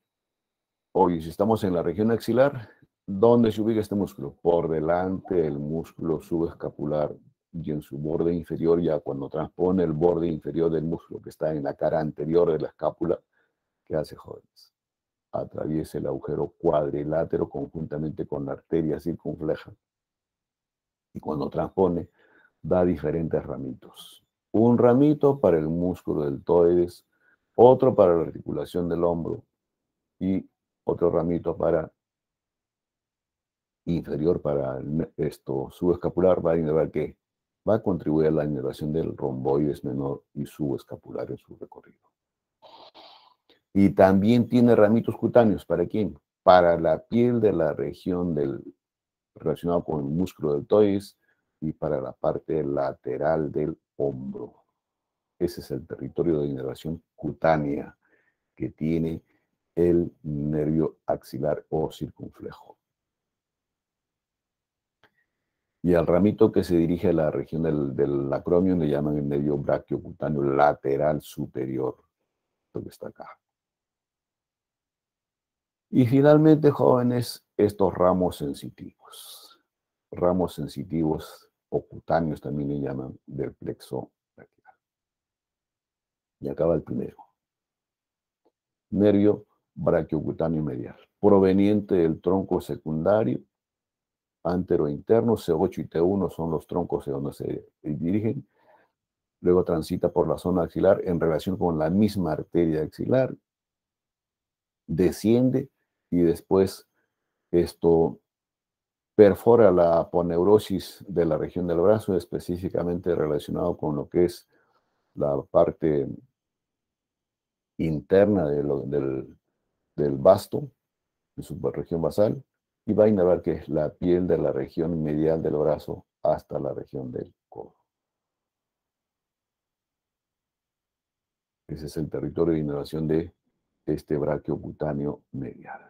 hoy si estamos en la región axilar, ¿dónde se ubica este músculo? Por delante del músculo subescapular y en su borde inferior, ya cuando transpone el borde inferior del músculo que está en la cara anterior de la escápula, ¿qué hace, jóvenes? Atraviesa el agujero cuadrilátero conjuntamente con la arteria circunfleja. Y cuando transpone, da diferentes ramitos. Un ramito para el músculo deltoides, otro para la articulación del hombro y otro ramito para inferior para esto subescapular. Va a innervar que va a contribuir a la inervación del romboides menor y subescapular en su recorrido. Y también tiene ramitos cutáneos. ¿Para quién? Para la piel de la región relacionado con el músculo deltoides y para la parte lateral del hombro. Ese es el territorio de inervación cutánea que tiene el nervio axilar o circunflejo. Y al ramito que se dirige a la región del acromio le llaman el nervio brachiocutáneo lateral superior, lo que está acá. Y finalmente, jóvenes, estos ramos sensitivos. Ramos sensitivos o cutáneos también le llaman del plexo braquial. Y acaba el primero. Nervio brachiocutáneo medial, proveniente del tronco secundario, antero-interno, C8 y T1 son los troncos de donde se dirigen. Luego transita por la zona axilar en relación con la misma arteria axilar, desciende y después esto perfora la aponeurosis de la región del brazo, específicamente relacionado con lo que es la parte interna del basto, en su región basal, y va a innervar que es la piel de la región medial del brazo hasta la región del codo. Ese es el territorio de innervación de este braquio cutáneo medial.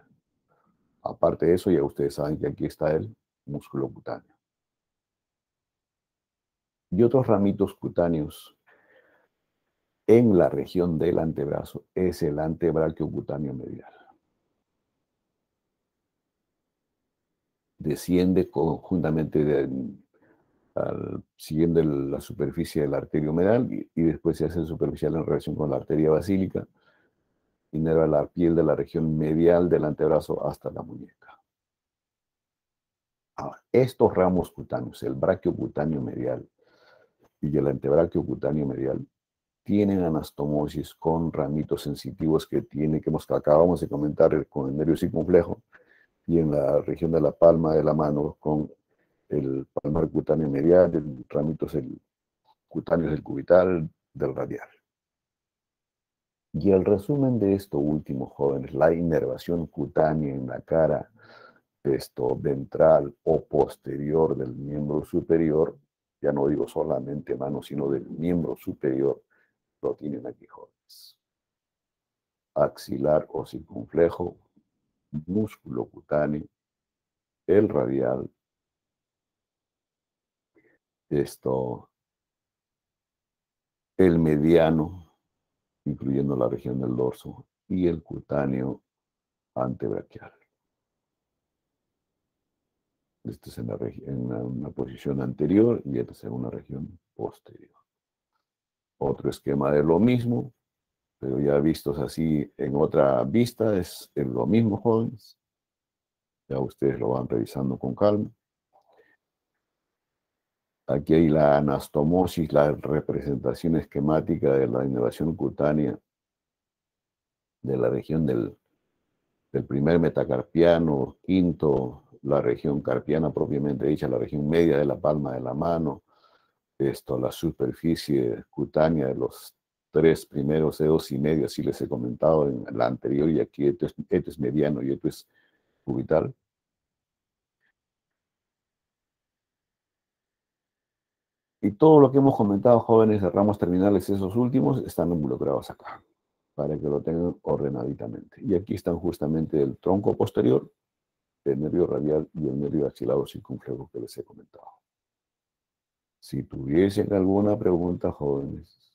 Aparte de eso, ya ustedes saben que aquí está el músculo cutáneo. Y otros ramitos cutáneos en la región del antebrazo es el antebraquio cutáneo medial. Desciende conjuntamente siguiendo la superficie de la arteria humeral y después se hace superficial en relación con la arteria basílica, inerva la piel de la región medial del antebrazo hasta la muñeca. Ahora, estos ramos cutáneos, el braquio cutáneo medial y el antebraquio cutáneo medial, tienen anastomosis con ramitos sensitivos que acabamos de comentar con el nervio circunflejo y en la región de la palma de la mano con el palmar cutáneo medial, el ramitos cutáneos del cubital, del radial. Y el resumen de esto último, jóvenes, la inervación cutánea en la cara ventral o posterior del miembro superior, ya no digo solamente mano, sino del miembro superior, lo tienen aquí, jóvenes. Axilar o circunflejo, músculo cutáneo, el radial, el mediano, incluyendo la región del dorso, y el cutáneo antebraquial. Este es en una posición anterior y este es en una región posterior. Otro esquema de lo mismo, pero ya vistos así en otra vista, es lo mismo, jóvenes. Ya ustedes lo van revisando con calma. Aquí hay la anastomosis, la representación esquemática de la inervación cutánea de la región del primer metacarpiano, quinto, la región carpiana propiamente dicha, la región media de la palma de la mano, la superficie cutánea de los 3 primeros dedos y medio, así les he comentado en la anterior, y aquí esto es mediano y esto es cubital. Y todo lo que hemos comentado, jóvenes de ramos terminales, esos últimos, están involucrados acá, para que lo tengan ordenaditamente. Y aquí están justamente el tronco posterior, el nervio radial y el nervio axilado circunflejo que les he comentado. Si tuviesen alguna pregunta, jóvenes.